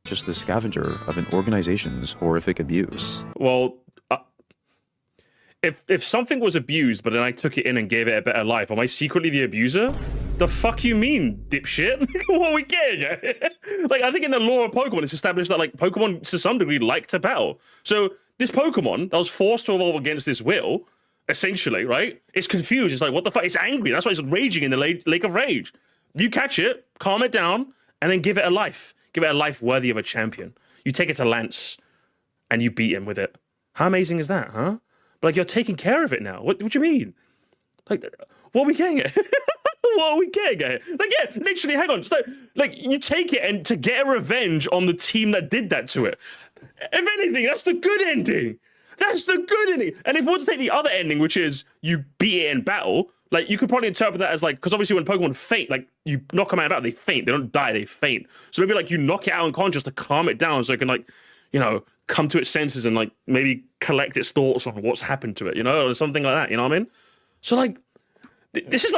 [SPEAKER 2] just the scavenger of an organization's horrific abuse?
[SPEAKER 1] Well, if something was abused, but then I took it in and gave it a better life, am I secretly the abuser? The fuck you mean, dipshit? What are we getting at? Like, I think in the lore of Pokemon, it's established that, like, Pokemon, to some degree, like to battle. So, this Pokemon that was forced to evolve against its will, essentially, right? It's confused. It's like, what the fuck? It's angry. That's why it's raging in the Lake of Rage. You catch it, calm it down, and then give it a life. Give it a life worthy of a champion. You take it to Lance, and you beat him with it. How amazing is that, huh? But, like, you're taking care of it now. What do you mean? Like, what are we getting at? What are we getting at? Like, yeah, literally, hang on. Just like, you take it and to get a revenge on the team that did that to it. If anything, that's the good ending. That's the good ending. And if we want to take the other ending, which is you beat it in battle, like, you could probably interpret that as, like, because obviously when Pokemon faint, like, you knock them out of battle, they faint. They don't die, they faint. So maybe, like, you knock it out unconscious to calm it down so it can, like, you know, come to its senses and, like, maybe collect its thoughts on what's happened to it, you know, or something like that, you know what I mean? So, like, this is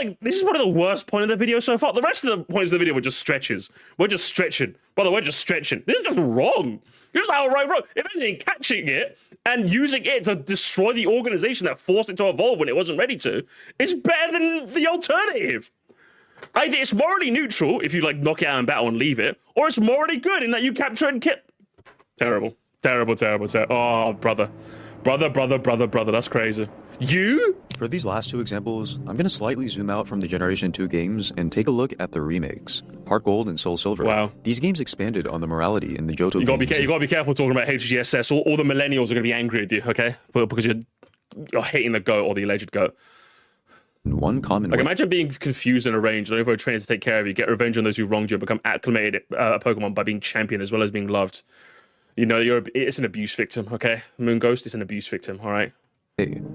[SPEAKER 1] one of the worst points of the video so far. The rest of the points of the video were just stretches. We're just stretching. Brother, we're just stretching. This is just wrong. You're just outright wrong. If anything, catching it and using it to destroy the organization that forced it to evolve when it wasn't ready to is better than the alternative. Either it's morally neutral if you, like, knock it out in battle and leave it, or it's morally good in that you capture it and kill. Terrible. Terrible, terrible, terrible. Oh, brother. Brother, that's crazy. You?
[SPEAKER 2] For these last two examples, I'm going to slightly zoom out from the Generation 2 games and take a look at the remakes, Heart Gold and Soul Silver.
[SPEAKER 1] Wow.
[SPEAKER 2] These games expanded on the morality in the Johto
[SPEAKER 1] You
[SPEAKER 2] games.
[SPEAKER 1] gotta be careful talking about HGSS. All the millennials are gonna be angry with you, okay? Because you're hating the GOAT or the alleged GOAT.
[SPEAKER 2] One common
[SPEAKER 1] Like,
[SPEAKER 2] way.
[SPEAKER 1] imagine being confused and arranged, and over trainers to take care of you, get revenge on those who wronged you, and become acclimated Pokemon by being championed as well as being loved. You know, it's an abuse victim, okay? Moon Ghost is an abuse victim, all right?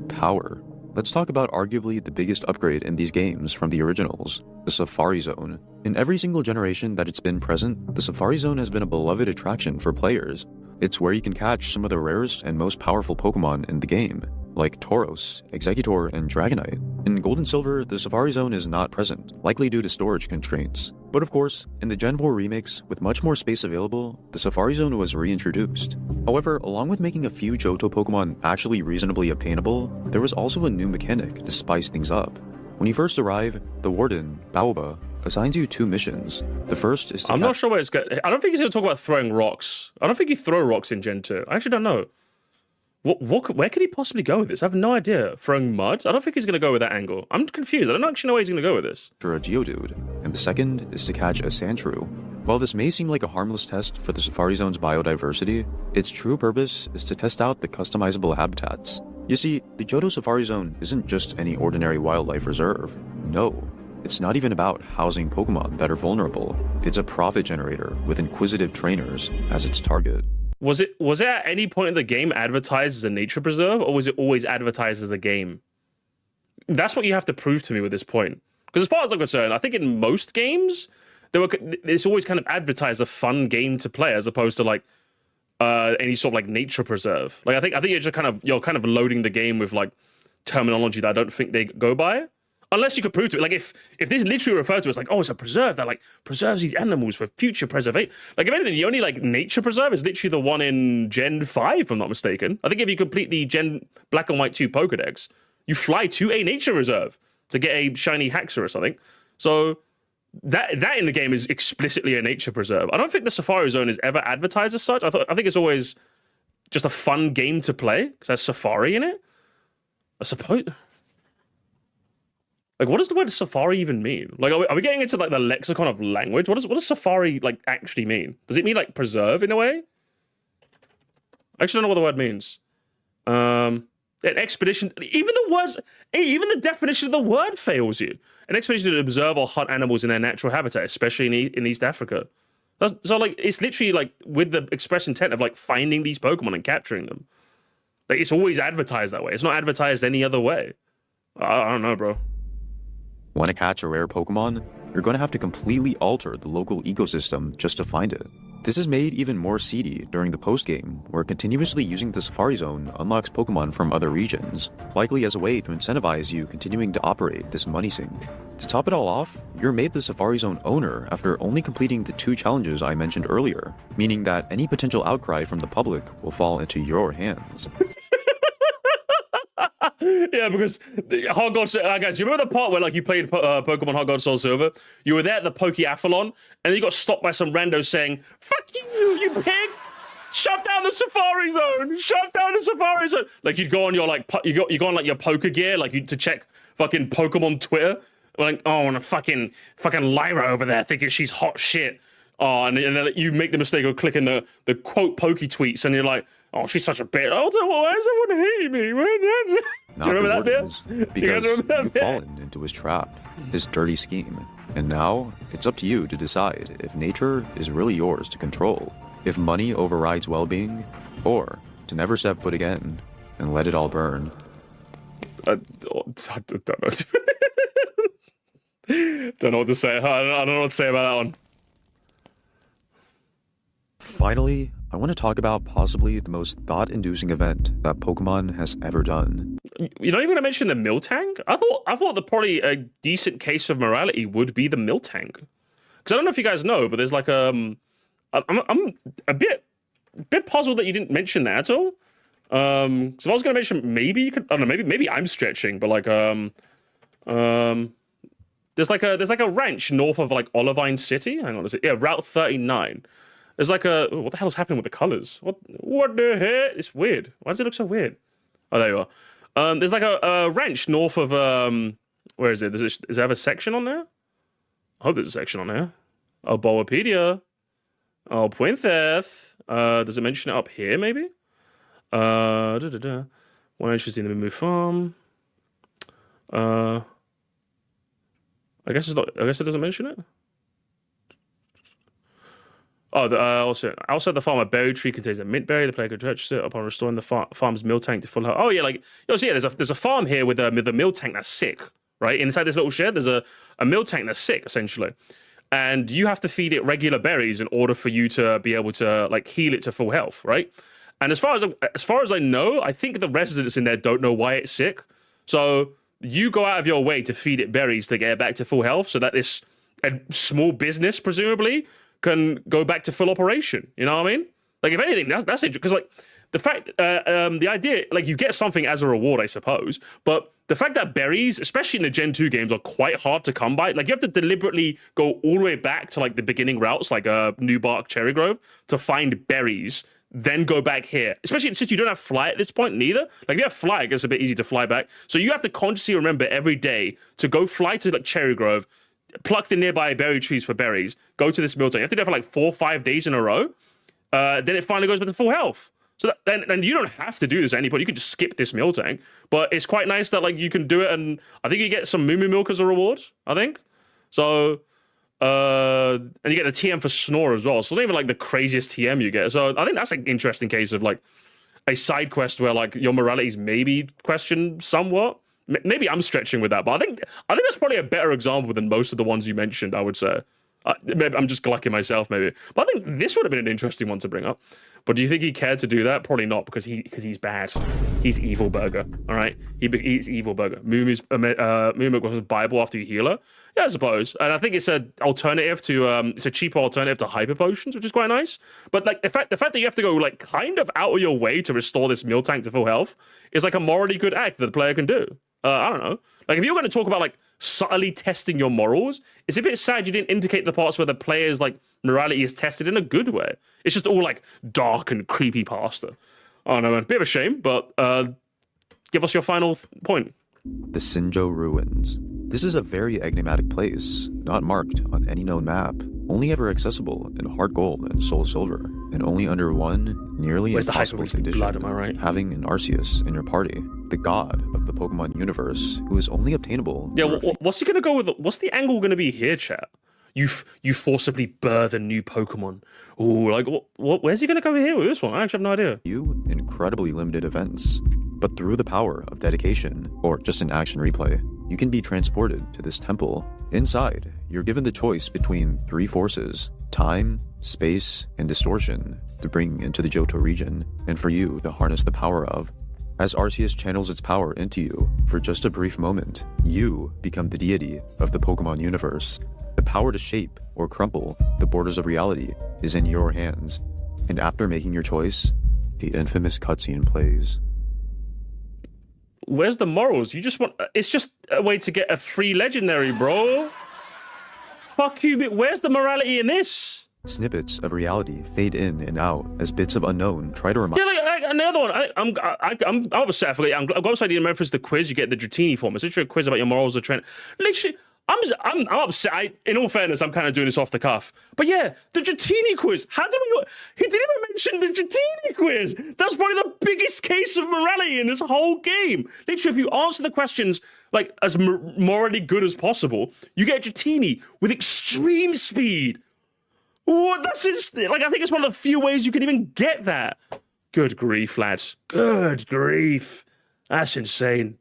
[SPEAKER 2] Power. Let's talk about arguably the biggest upgrade in these games from the originals, the Safari Zone. In every single generation that it's been present, the Safari Zone has been a beloved attraction for players. It's where you can catch some of the rarest and most powerful Pokemon in the game, like Tauros, Exeggutor, and Dragonite. In Gold and Silver, the Safari Zone is not present, likely due to storage constraints. But of course, in the Gen 4 remakes, with much more space available, the Safari Zone was reintroduced. However, along with making a few Johto Pokemon actually reasonably obtainable, there was also a new mechanic to spice things up. When you first arrive, the Warden, Baoba, assigns you two missions. The first is to
[SPEAKER 1] I'm not sure where it's going. I don't think he's going to talk about throwing rocks. I don't think you throw rocks in Gen 2. I actually don't know. Where could he possibly go with this? I have no idea. Throwing mud? I don't think he's going to go with that angle. I'm confused. I don't actually know where he's going to go with this.
[SPEAKER 2] For a Geodude, and the second is to catch a Sandshrew. While this may seem like a harmless test for the Safari Zone's biodiversity, its true purpose is to test out the customizable habitats. You see, the Johto Safari Zone isn't just any ordinary wildlife reserve. No, it's not even about housing Pokemon that are vulnerable. It's a profit generator with inquisitive trainers as its target.
[SPEAKER 1] Was it at any point in the game advertised as a nature preserve, or was it always advertised as a game? That's what you have to prove to me with this point. Because as far as I'm concerned, I think in most games, it's always kind of advertised a fun game to play as opposed to like any sort of like nature preserve. Like I think you're just you're kind of loading the game with like terminology that I don't think they go by. Unless you could prove to it, like if this literally referred to as like, oh, it's a preserve that like preserves these animals for future preservation. Like if anything, the only like nature preserve is literally the one in Gen 5, if I'm not mistaken. I think if you complete the Gen Black and White 2 Pokedex, you fly to a nature reserve to get a shiny Haxorus, I think. So that in the game is explicitly a nature preserve. I don't think the Safari Zone is ever advertised as such. I think it's always just a fun game to play because there's Safari in it. I suppose. Like, what does the word safari even mean? Like, are we getting into like the lexicon of language? What does safari like actually mean? Does it mean like preserve in a way? I actually don't know what the word means. An expedition. Even the definition of the word fails you. An expedition to observe or hunt animals in their natural habitat, especially in East Africa. So like, it's literally like with the express intent of like finding these Pokemon and capturing them. Like, it's always advertised that way. It's not advertised any other way. I don't know, bro.
[SPEAKER 2] Want to catch a rare Pokemon? you're going to have to completely alter the local ecosystem just to find it. This is made even more seedy during the post-game, where continuously using the Safari Zone unlocks Pokemon from other regions, likely as a way to incentivize you continuing to operate this money sink. To top it all off, you're made the Safari Zone owner after only completing the 2 challenges I mentioned earlier, meaning that any potential outcry from the public will fall into your hands.
[SPEAKER 1] Yeah, because Hot God, guys, you remember the part where like you played Pokemon Hot God Soul Silver? You were there at the Pokeathlon, and then you got stopped by some rando saying, "Fuck you pig! Shut down the Safari Zone! Shut down the Safari Zone!" Like you'd go on your like you go on like your poker gear, like to check fucking Pokemon Twitter. Like, oh, and a fucking Lyra over there thinking she's hot shit. Oh, and then you make the mistake of clicking the quote Pokey tweets, and you're like, oh, she's such a bitch. Oh, why does everyone hate me?
[SPEAKER 2] Not
[SPEAKER 1] Do you remember that bit?
[SPEAKER 2] Because you've fallen into his trap, his dirty scheme. And now, it's up to you to decide if nature is really yours to control, if money overrides well-being, or to never step foot again and let it all burn.
[SPEAKER 1] I don't know. Don't know what to say. I don't know what to say about that one.
[SPEAKER 2] Finally, I want to talk about possibly the most thought-inducing event that Pokemon has ever done.
[SPEAKER 1] You're not even going to mention the Miltank? I thought that probably a decent case of morality would be the Miltank. Because I don't know if you guys know, but there's like I'm a bit puzzled that you didn't mention that at all. Because if I was going to mention, maybe you could. I don't know. Maybe I'm stretching, but like there's like a ranch north of like Olivine City. Hang on, is it? Yeah, Route 39. There's like what the hell is happening with the colors? What the heck? It's weird. Why does it look so weird? Oh, there you are. There's like a ranch north of where is it? Does it have a section on there? I hope there's a section on there. Oh, Bulbapedia. Oh, Puenteth. Does it mention it up here? Maybe. One interest in the Mimu Farm. I guess it's not. I guess it doesn't mention it. Oh, also outside the farm, a berry tree contains a mint berry. The player can purchase it upon restoring the farm's Miltank to full health. Oh yeah, like yeah, there's a farm here with a Miltank that's sick, right? Inside this little shed, there's a Miltank that's sick essentially, and you have to feed it regular berries in order for you to be able to like heal it to full health, right? And as far as I know, I think the residents in there don't know why it's sick, so you go out of your way to feed it berries to get it back to full health, so that this small business presumably can go back to full operation. You know what I mean? Like, if anything, that's interesting. Because, like, the fact, the idea, like, you get something as a reward, I suppose. But the fact that berries, especially in the Gen 2 games, are quite hard to come by. Like, you have to deliberately go all the way back to, like, the beginning routes, like New Bark, Cherry Grove, to find berries, then go back here. Especially since you don't have fly at this point, neither. Like, if you have fly, it's a bit easy to fly back. So you have to consciously remember every day to go fly to, like, Cherry Grove, pluck the nearby berry trees for berries, go to this Miltank. You have to do it for like 4 or 5 days in a row. Then it finally goes back to full health. So then you don't have to do this at any point. You can just skip this Miltank. But it's quite nice that like you can do it, and I think you get some Moo Moo Milk as a reward, I think. So and you get the TM for Snore as well. So it's not even like the craziest TM you get. So I think that's an interesting case of like a side quest where like your morality's maybe questioned somewhat. Maybe I'm stretching with that, but I think that's probably a better example than most of the ones you mentioned, I would say. Maybe I'm just glucking myself, maybe. But I think this would have been an interesting one to bring up. But do you think he cared to do that? Probably not, because he's bad. He's evil burger, all right? He's evil burger. Moo was a Bible after you heal her? Yeah, I suppose. And I think it's an alternative to, it's a cheaper alternative to hyper potions, which is quite nice. But like the fact that you have to go like kind of out of your way to restore this Miltank to full health is like a morally good act that the player can do. I don't know. Like, if you're going to talk about, like, subtly testing your morals, it's a bit sad you didn't indicate the parts where the player's, like, morality is tested in a good way. It's just all, like, dark and creepy pasta. I don't know, man. Bit of a shame, but give us your final point.
[SPEAKER 2] The Sinjo Ruins. This is a very enigmatic place, not marked on any known map, only ever accessible in Heart Gold and Soul Silver, and only under one nearly impossible condition,
[SPEAKER 1] blood, am I right?
[SPEAKER 2] having an Arceus in your party, the god of the Pokemon universe, who is only obtainable...
[SPEAKER 1] Yeah, what's he gonna go with? What's the angle gonna be here, chat? You forcibly birth a new Pokemon. Ooh, like, where's he gonna go here with this one? I actually have no idea.
[SPEAKER 2] You incredibly limited events, but through the power of dedication, or just an action replay, you can be transported to this temple. Inside, you're given the choice between 3 forces: time, space, and distortion to bring into the Johto region, and for you to harness the power of. As Arceus channels its power into you, for just a brief moment, you become the deity of the Pokemon universe. The power to shape or crumple the borders of reality is in your hands, and after making your choice, the infamous cutscene plays.
[SPEAKER 1] Where's the morals? You just want... It's just a way to get a free legendary, bro. Fuck you, where's the morality in this?
[SPEAKER 2] Snippets of reality fade in and out as bits of unknown try to remind...
[SPEAKER 1] Yeah, like another one. I'm upset. I forget. I'm upset. You remember the quiz? You get the Dratini form. It's literally a quiz about your morals or trend. Literally, I'm upset. In all fairness, I'm kind of doing this off the cuff. But yeah, the Dratini quiz. How did we... He didn't even mention the Dratini quiz. That's probably the biggest case of morality in this whole game. Literally, if you answer the questions like as morally good as possible, you get Dratini with extreme speed. What? That's instant. Like, I think it's one of the few ways you can even get that. Good grief, lads. Good grief. That's insane.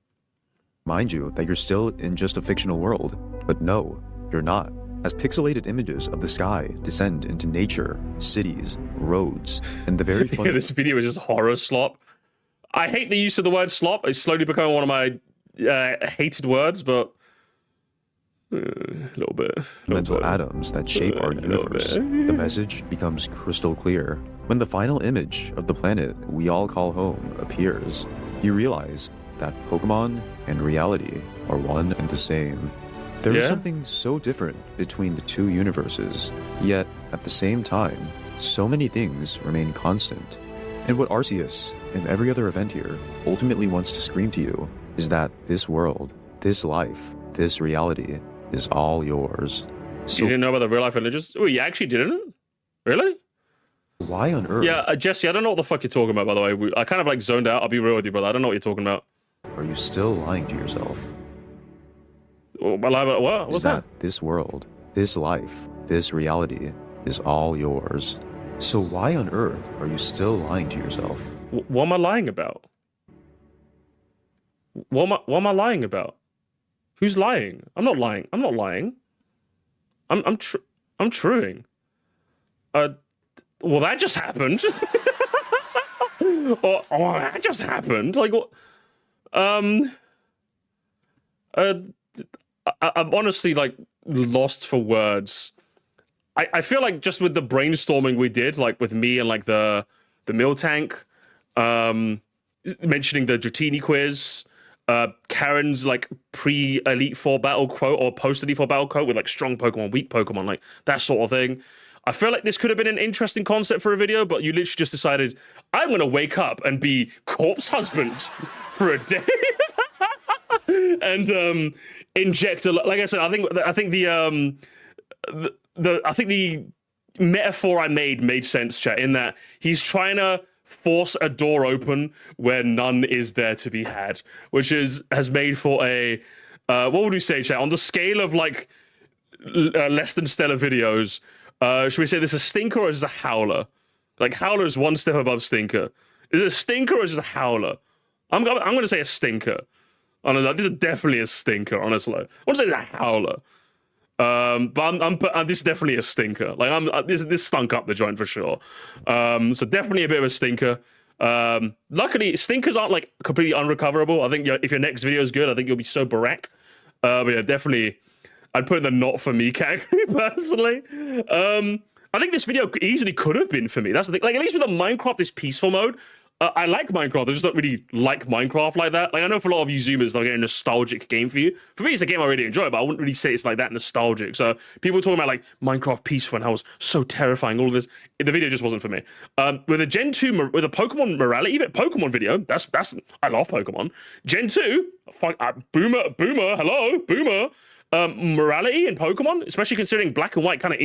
[SPEAKER 2] Mind you that you're still in just a fictional world, but no, you're not. As pixelated images of the sky descend into nature, cities, roads, and the very fun...
[SPEAKER 1] Yeah, this video is just horror slop. I hate the use of the word slop. It's slowly becoming one of my hated words, but... a little bit.
[SPEAKER 2] mental atoms that shape our universe. The message becomes crystal clear. When the final image of the planet we all call home appears, you realize that Pokemon and reality are one and the same. There is something so different between the two universes, yet at the same time, so many things remain constant. And what Arceus and every other event here ultimately wants to scream to you is that this world, this life, this reality is all yours. So
[SPEAKER 1] you didn't know about the real life religious? Oh, you actually didn't? Really?
[SPEAKER 2] why on earth
[SPEAKER 1] Yeah, Jesse, I don't know what the fuck you're talking about, by the way. I kind of like zoned out. I'll be real with you, brother. I don't know what you're talking about.
[SPEAKER 2] are you still lying to yourself?
[SPEAKER 1] What? What's that?
[SPEAKER 2] This world, this life, this reality is all yours. So why on earth are you still lying to yourself?
[SPEAKER 1] What am I lying about? What am I lying about? Who's lying? I'm not lying. I'm not lying. I'm truing. Well, that just happened. Oh, that just happened. Like, what? I'm honestly like lost for words. I feel like just with the brainstorming we did, like with me and like the meal tank, mentioning the Dratini quiz, Karen's like pre-Elite Four battle quote or post-Elite Four battle quote with like strong Pokemon, weak Pokemon, like that sort of thing. I feel like this could have been an interesting concept for a video, but you literally just decided, I'm going to wake up and be corpse husband for a day. And inject a lot. Like I said, I think the metaphor I made sense, chat, in that he's trying to force a door open where none is there to be had, which has made for a what would we say, chat, on the scale of like less than stellar videos. Should we say this is a stinker or is this a howler? Like, howler is one step above stinker. Is it a stinker or is it a howler? I'm going to say a stinker. Honestly, this is definitely a stinker, honestly. I want to say it's a howler. But this is definitely a stinker. Like, this stunk up the joint for sure. So definitely a bit of a stinker. Luckily, stinkers aren't like completely unrecoverable. I think if your next video is good, I think you'll be so barack. But yeah, definitely, I'd put in the not for me category personally. I think this video easily could have been for me. That's the thing. Like, at least with the Minecraft, this peaceful mode, I like Minecraft. I just don't really like Minecraft like that. Like, I know for a lot of you Zoomers, it's like a nostalgic game for you. For me, it's a game I really enjoy, but I wouldn't really say it's like that nostalgic. So people talking about like Minecraft peaceful and how it was so terrifying, all of this. The video just wasn't for me. With a Gen 2, with a Pokemon morality, even Pokemon video, that's I love Pokemon. Gen 2, Boomer, hello, Boomer. Morality in Pokemon, especially considering Black and White kind of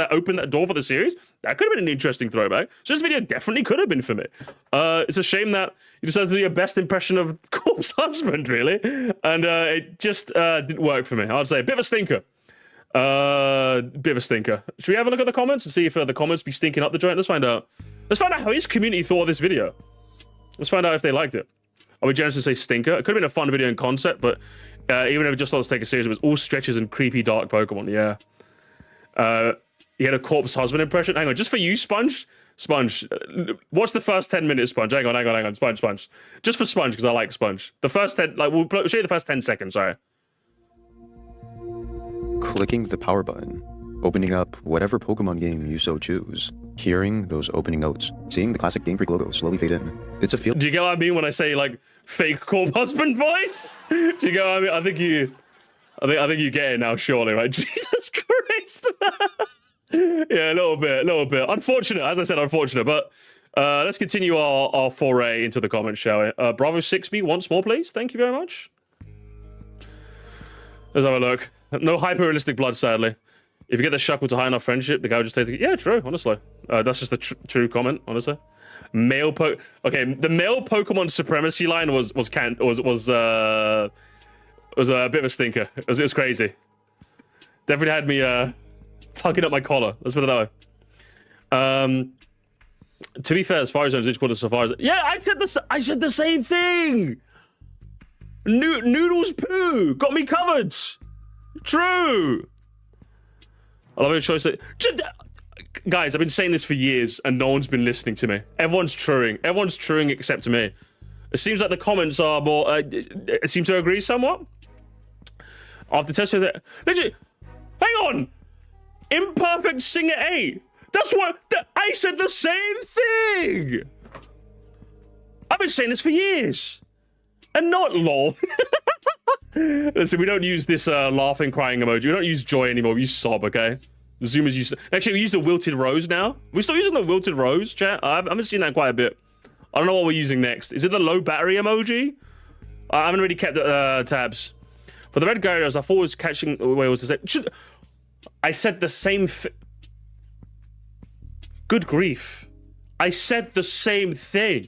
[SPEAKER 1] opened that door for the series, that could have been an interesting throwback. So this video definitely could have been for me. It's a shame that you decided to do your best impression of Corpse Husband, really, and it just didn't work for me. I'd say a bit of a stinker. Bit of a stinker. Should we have a look at the comments and see if the comments be stinking up the joint? Let's find out. Let's find out how his community thought of this video. Let's find out if they liked it. Are we generous to say stinker? It could have been a fun video in concept, but Even if it just wants to take it serious, it was all stretches and creepy dark Pokemon. Yeah. He had a corpse husband impression. Hang on, just for you, Sponge. Sponge, watch the first 10 minutes, Sponge. Hang on. Sponge. Just for Sponge, because I like Sponge. The first 10, like, we'll show you the first 10 seconds, sorry.
[SPEAKER 2] Clicking the power button, opening up whatever Pokemon game you so choose, hearing those opening notes, seeing the classic Game Freak logo slowly fade in. It's a feel.
[SPEAKER 1] Do you get what I mean when I say, like, fake corpse husband voice? Do you get what I mean? I think you get it now, surely, right? Jesus Christ. Yeah, a little bit. Unfortunate, as I said, unfortunate. But let's continue our foray into the comments, shall we? Bravo 6B once more, please. Thank you very much. Let's have a look. No hyper-realistic blood, sadly. If you get the Shuckle to high enough friendship, the guy will just take it. Yeah, true, honestly. That's just a true comment, honestly. Okay, the male Pokemon supremacy line was a bit of a stinker. It was crazy. Definitely had me tugging up my collar. Let's put it that way. To be fair, as far as it's called a Safari. Yeah, I said the same thing. Noodles poo got me covered. True. I love your choice. Guys, I've been saying this for years, and no one's been listening to me. Everyone's truing. Everyone's truing except me. It seems like the comments are more. Seem to agree somewhat. After testing that, legit. Hang on. Imperfect Singer 8. That's what I said. The same thing. I've been saying this for years, and not lol. Listen, we don't use this laughing, crying emoji. We don't use joy anymore. We use sob. Okay. The Zoomers use. Actually, we use the wilted rose now. We're still using the wilted rose, chat. I haven't seen that quite a bit. I don't know what we're using next. Is it the low battery emoji? I haven't really kept tabs. For the red Gyarados, I thought it was catching. Wait, was this? I said the same. Good grief! I said the same thing.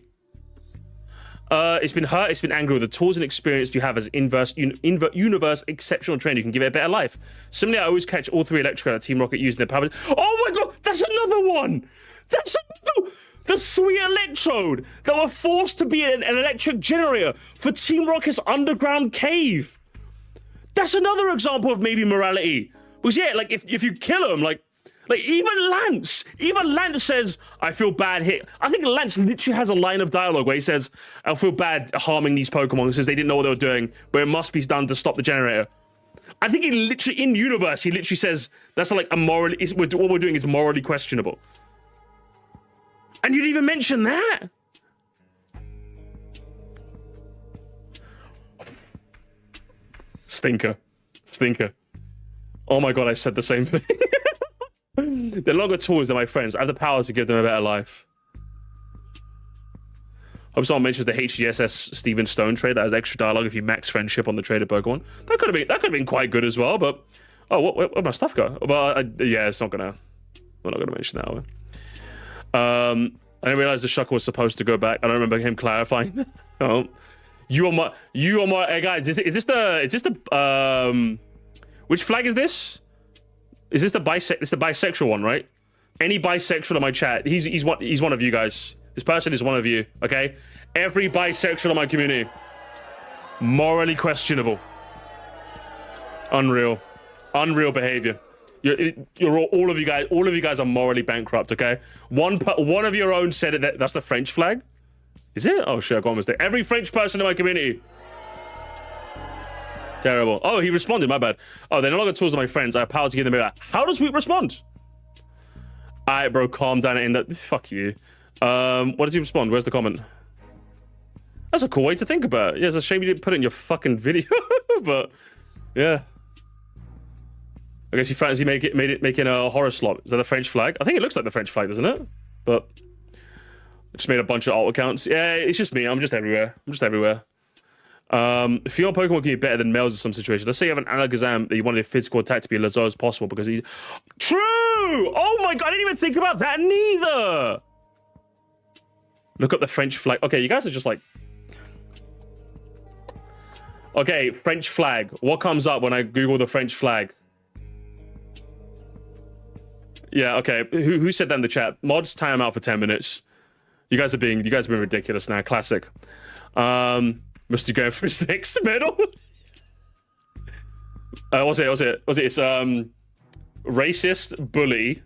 [SPEAKER 1] It's been hurt. It's been angry with the tools and experience you have as universe exceptional trainer. You can give it a better life. Similarly, I always catch all three Electric at Team Rocket using their power. Oh my god, that's another one. That's the 3 Electrode that were forced to be an electric generator for Team Rocket's underground cave. That's another example of maybe morality. Because yeah, like if you kill him, like even Lance says, I feel bad here. I think Lance literally has a line of dialogue where he says, I feel bad harming these Pokemon because they didn't know what they were doing, but it must be done to stop the generator. I think he literally, in universe, he literally says, that's like a morally, what we're doing is morally questionable. And you didn't even mention that. Stinker. Oh my god, I said the same thing. They're longer tools than my friends. I have the powers to give them a better life. Hope someone mentions the HGSS Steven Stone trade that has extra dialogue if you max friendship on the traded Pokemon. That could have been quite good as well, but where'd my stuff go? But yeah, we're not gonna mention that one. I didn't realize the Shuckle was supposed to go back. I don't remember him clarifying. Oh, you are my hey guys, is this the which flag is this? Is this it's the bisexual one, right? Any bisexual in my chat, he's one of you guys. This person is one of you, okay? Every bisexual in my community, morally questionable. Unreal behavior. You're all of you guys are morally bankrupt, okay? One of your own said it. That's the French flag. Is it? Oh shit, I got a mistake. Every French person in my community. Terrible. Oh, he responded, my bad. Oh, they're no longer tools of my friends. I have power to give them a better. How does we respond? Alright, bro, calm down and fuck you. What does he respond? Where's the comment? That's a cool way to think about it. Yeah, it's a shame you didn't put it in your fucking video. But yeah. I guess you fancy making a horror slot. Is that the French flag? I think it looks like the French flag, doesn't it? But I just made a bunch of alt accounts. Yeah, it's just me. I'm just everywhere. Female Pokemon can be better than males in some situations. Let's say you have an Alakazam that you wanted a physical attack to be as low as possible because he's... True! Oh my god, I didn't even think about that neither! Look up the French flag. Okay, you guys are just like... Okay, French flag. What comes up when I Google the French flag? Yeah, okay. Who said that in the chat? Mods, time them out for 10 minutes. You guys are being ridiculous now. Classic. Must you go for his next medal? What's it? It's racist, bully,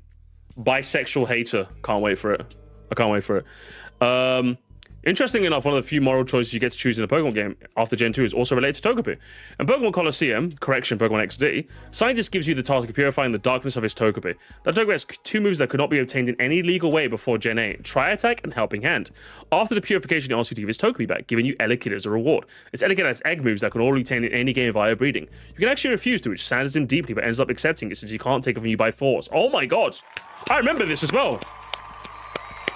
[SPEAKER 1] bisexual hater. Can't wait for it. I can't wait for it. Interesting enough, one of the few moral choices you get to choose in a Pokemon game after Gen 2 is also related to Togepi. In Pokemon Colosseum, correction, Pokemon XD, Scientist gives you the task of purifying the darkness of his Togepi. That Togepi has 2 moves that could not be obtained in any legal way before Gen 8, Tri-Attack and Helping Hand. After the purification, he asks you to give his Togepi back, giving you Elekid as a reward. This Elekid has egg moves that can only obtain in any game via breeding. You can actually refuse to, which saddens him deeply, but ends up accepting it since he can't take it from you by force. Oh my god! I remember this as well.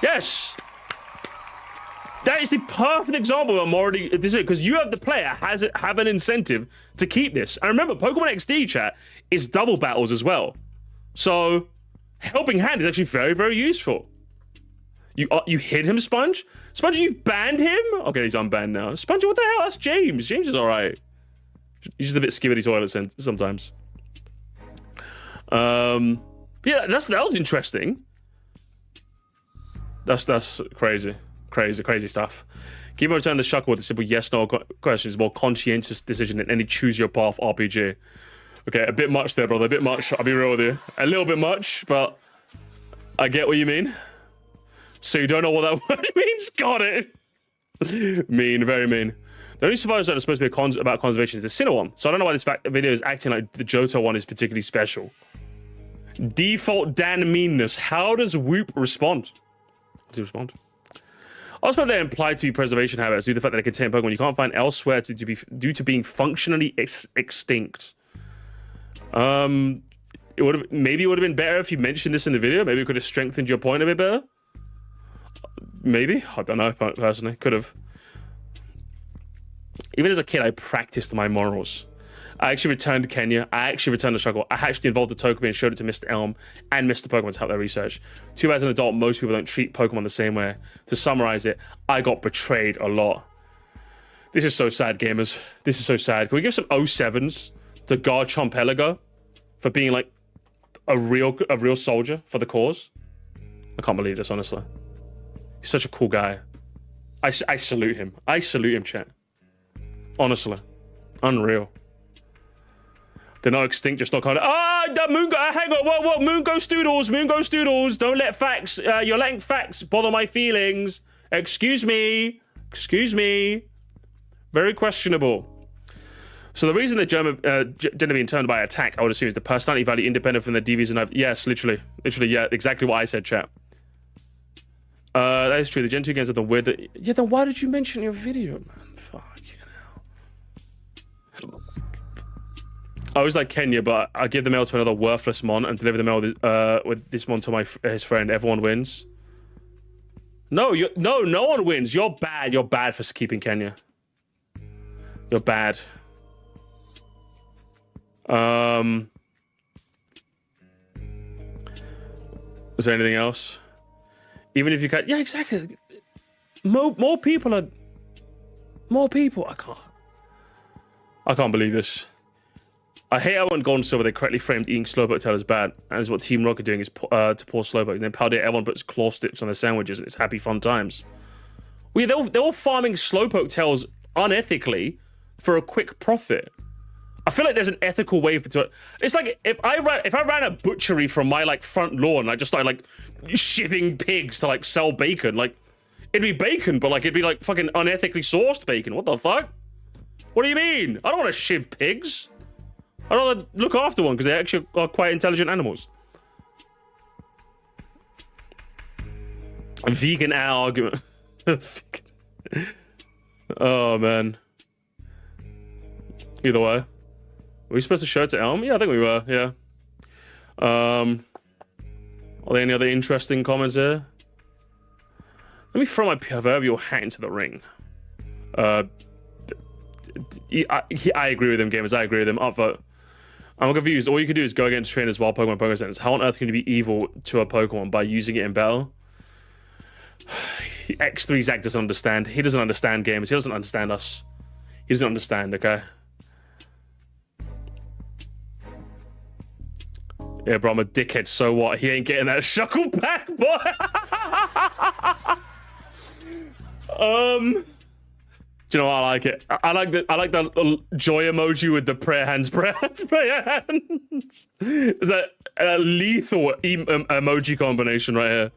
[SPEAKER 1] Yes! That is the perfect example of morally, because you have the player have an incentive to keep this. And remember, Pokemon XD chat is double battles as well. So Helping Hand is actually very, very useful. You hit him, Sponge? Sponge, you banned him? Okay, he's unbanned now. Sponge, what the hell? That's James. James is alright. He's just a bit skibbity toilet sometimes. Yeah, that was interesting. That's crazy. Crazy stuff. Keep on returning the Shuckle with a simple yes/no question is a more conscientious decision than any choose your path RPG. Okay, a bit much there, brother. A bit much. I'll be real with you. A little bit much, but I get what you mean. So you don't know what that word means? Got it. Mean, very mean. The only survivors that are supposed to be about conservation is the Sinnoh one. So I don't know why this video is acting like the Johto one is particularly special. Default Dan meanness. How does Whoop respond? How does he respond? I also found they implied to be preservation habits due to the fact that they contain Pokemon you can't find elsewhere due to being functionally extinct. Maybe it would have been better if you mentioned this in the video. Maybe it could have strengthened your point a bit better. Maybe, I don't know personally. Could have. Even as a kid, I practiced my morals. I actually returned Kenya. I actually returned the Shuckle. I actually involved the Togepi and showed it to Mr. Elm and Mr. Pokemon to help their research. Too bad as an adult, most people don't treat Pokemon the same way. To summarize it, I got betrayed a lot. This is so sad, gamers. This is so sad. Can we give some 07s to Garchomp Pelago for being like a real soldier for the cause? I can't believe this, honestly. He's such a cool guy. I salute him. I salute him, chat. Honestly. Unreal. They're not extinct, just not kind of. That Moon. Hang on, whoa, Moon Ghost Doodles, Moon Ghost Doodles. Don't let facts. You're letting facts bother my feelings. Excuse me. Very questionable. So the reason that German gender being turned by attack, I would assume, is the personality value independent from the DVs and yes, literally, yeah, exactly what I said, chat. That is true. The Gen 2 games are the weird. Yeah, then why did you mention your video, man? Fuck you know. I was like Kenya, but I give the mail to another worthless mon and deliver the mail with this mon to his friend. Everyone wins. No, no one wins. You're bad. You're bad for keeping Kenya. You're bad. Is there anything else? Even if you can, yeah, exactly. More people. I can't believe this. I hate how on Gold and Silver they correctly framed eating Slowpoke tail as bad, and is what Team Rocket doing is to pour Slowpoke. And then Paldea, everyone puts claw sticks on their sandwiches, and it's happy fun times. Well, yeah, they were farming Slowpoke tails unethically for a quick profit. I feel like there's an ethical way to it. It's like if I ran a butchery from my like front lawn, and I just started like shivving pigs to like sell bacon. Like it'd be bacon, but like it'd be like fucking unethically sourced bacon. What the fuck? What do you mean? I don't want to shiv pigs. I don't want to look after one because they actually are quite intelligent animals. A vegan argument. Oh man. Either way. Were we supposed to show it to Elm? Yeah, I think we were, yeah. Are there any other interesting comments here? Let me throw my proverbial hat into the ring. I agree with them, gamers. I agree with them. Upvote. I'm confused. All you can do is go against trainers while Pokemon Centers. How on earth can you be evil to a Pokemon by using it in battle? X3 Zach doesn't understand. He doesn't understand gamers. He doesn't understand us. He doesn't understand, okay? Yeah, bro, I'm a dickhead. So what? He ain't getting that Shuckle back, boy. Do you know what? I like it. I like the little joy emoji with the prayer hands. Prayer hands. Is that a lethal emoji combination right here?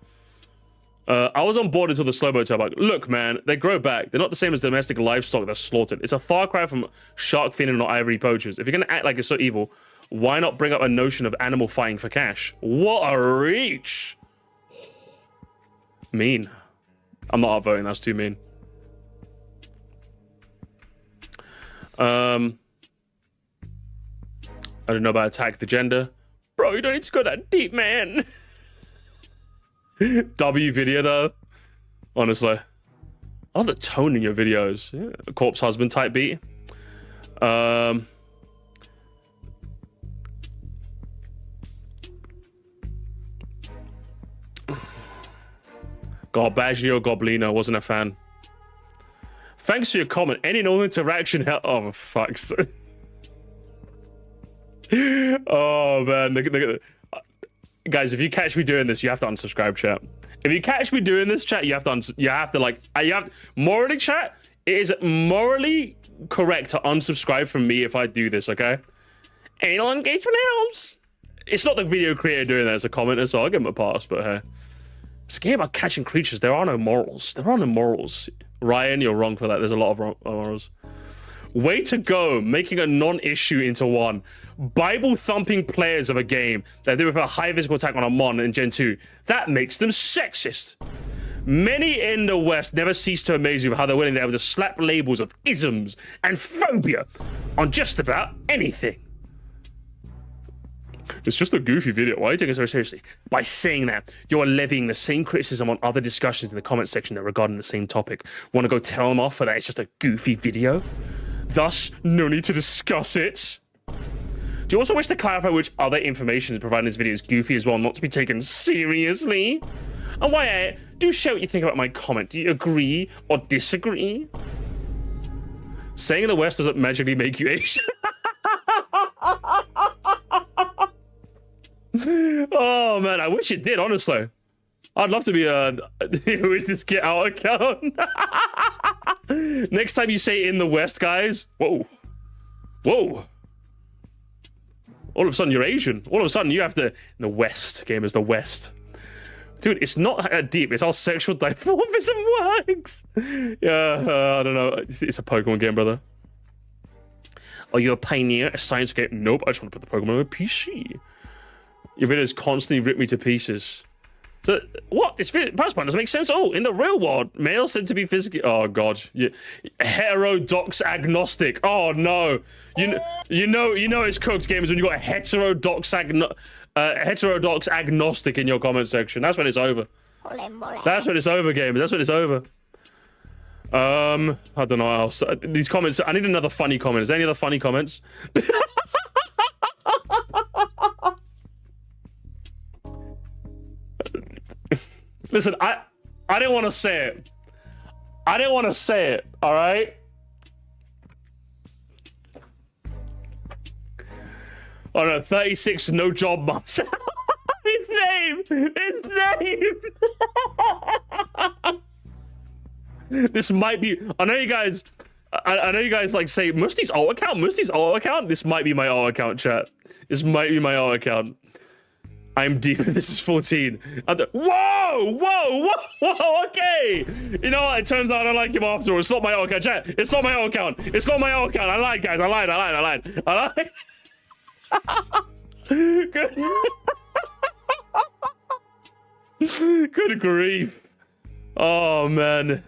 [SPEAKER 1] I was on board until the slow-mo tail. Like, look, man, they grow back. They're not the same as domestic livestock that's slaughtered. It's a far cry from shark finning or ivory poachers. If you're gonna act like it's so evil, why not bring up a notion of animal fighting for cash? What a reach! Mean. I'm not upvoting. That's too mean. I don't know about attack the gender. Bro, you don't need to go that deep, man. W video though, honestly, I love the tone in your videos. Yeah, a corpse husband type beat. God, Baggio Goblino, wasn't a fan. Thanks for your comment. Any and all interaction help. Oh, fuck's sake. Oh man, guys, if you catch me doing this, you have to unsubscribe, chat. If you catch me doing this, chat, you have to morally, chat, it is morally correct to unsubscribe from me if I do this, okay? Anal engagement helps. It's not the video creator doing that as a commenter, so I'll give him a pass, but hey. It's a game about catching creatures. There are no morals. There are no morals. Ryan, you're wrong for that. There's a lot of morals. Way to go, making a non-issue into one. Bible-thumping players of a game that do with a high physical attack on a Mon in Gen 2. That makes them sexist. Many in the West never cease to amaze me with how they're willing to be able to slap labels of isms and phobia on just about anything. It's just a goofy video. Why are you taking it so seriously? By saying that, you're levying the same criticism on other discussions in the comment section that regarding the same topic. Want to go tell them off for that it's just a goofy video? Thus, no need to discuss it. Do you also wish to clarify which other information is provided in this video is goofy as well, not to be taken seriously? And why, do share what you think about my comment. Do you agree or disagree? Saying the West doesn't magically make you Asian. Oh man, I wish it did, honestly. I'd love to be who is this get out account? Next time you say in the West, guys, whoa. All of a sudden you're Asian. All of a sudden you have to, in the West, game is the West. Dude, it's not that deep. It's how sexual dimorphism works. Yeah, I don't know. It's a Pokemon game, brother. Are you a pioneer? A science game? Nope, I just want to put the Pokemon on a PC. Your videos constantly rip me to pieces. So, what? This Passpoint doesn't make sense. Oh, in the real world, males tend to be physically... Oh, God. Heterodox agnostic. Oh, no. You know it's cooked, gamers, when you got a heterodox agnostic in your comment section. That's when it's over. That's when it's over, gamers. That's when it's over. I don't know what else. These comments... I need another funny comment. Is there any other funny comments? Listen, I didn't want to say it. I didn't want to say it, all right? Oh no, 36 no job mums. His name! This might be... I know you guys like say, Musty's alt account? This might be my alt account, chat. This might be my alt account. I'm deep and this is 14. Whoa, okay. You know what? It turns out I don't like him after all. It's not my alt account, chat. It's not my alt account. I lied, guys. I lied. Good grief. Oh, man.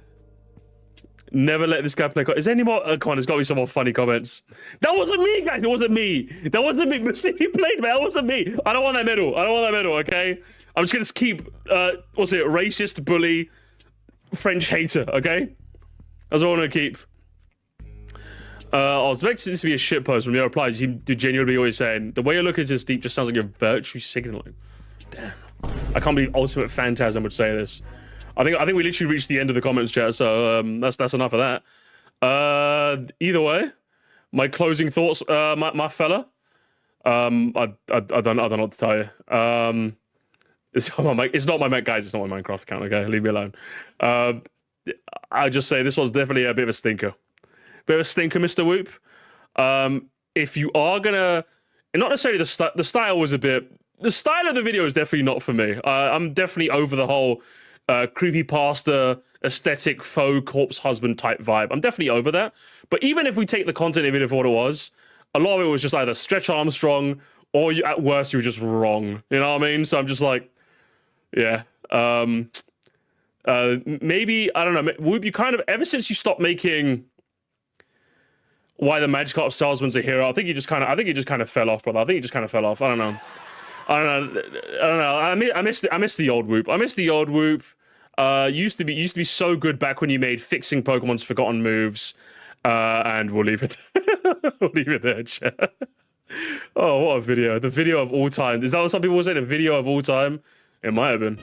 [SPEAKER 1] Never let this guy play. Is there any more? Come on, there's got to be some more funny comments. That wasn't me, guys. It wasn't me. That wasn't me. He played, man. That wasn't me. I don't want that medal. Okay? I'm just going to keep, what's it? Racist, bully, French hater, okay? That's what I want to keep. I was expecting this to be a shit post from your replies. You do genuinely always saying, the way you're looking at this deep just sounds like you're virtue signaling. Damn. I can't believe Ultimate Phantasm would say this. I think we literally reached the end of the comments, chat, so that's enough of that. Either way, my closing thoughts, my fella. I don't know what to tell you. It's not my guys. It's not my Minecraft account. Okay, leave me alone. I just say this was definitely a bit of a stinker. bit of a stinker, Mr. Whoop. If you are gonna, and not necessarily the style was a bit. The style of the video is definitely not for me. I'm definitely over the whole creepypasta aesthetic faux corpse husband type vibe. I'm definitely over that. But even if we take the content of it for what it was, a lot of it was just either Stretch Armstrong or at worst you were just wrong. You know what I mean? So I'm just like, yeah. Maybe, I don't know, Whoop, you kind of, ever since you stopped making Why the Magikarp Salesman's a Hero, I think you just kind of fell off, brother. I think you just kind of fell off. I don't know. I miss the old Whoop. I miss the old Whoop. Used to be so good back when you made fixing Pokemon's forgotten moves. And we'll leave it. We'll leave it there, chat. Oh, what a video! The video of all time. Is that what some people will say? The video of all time? It might have been.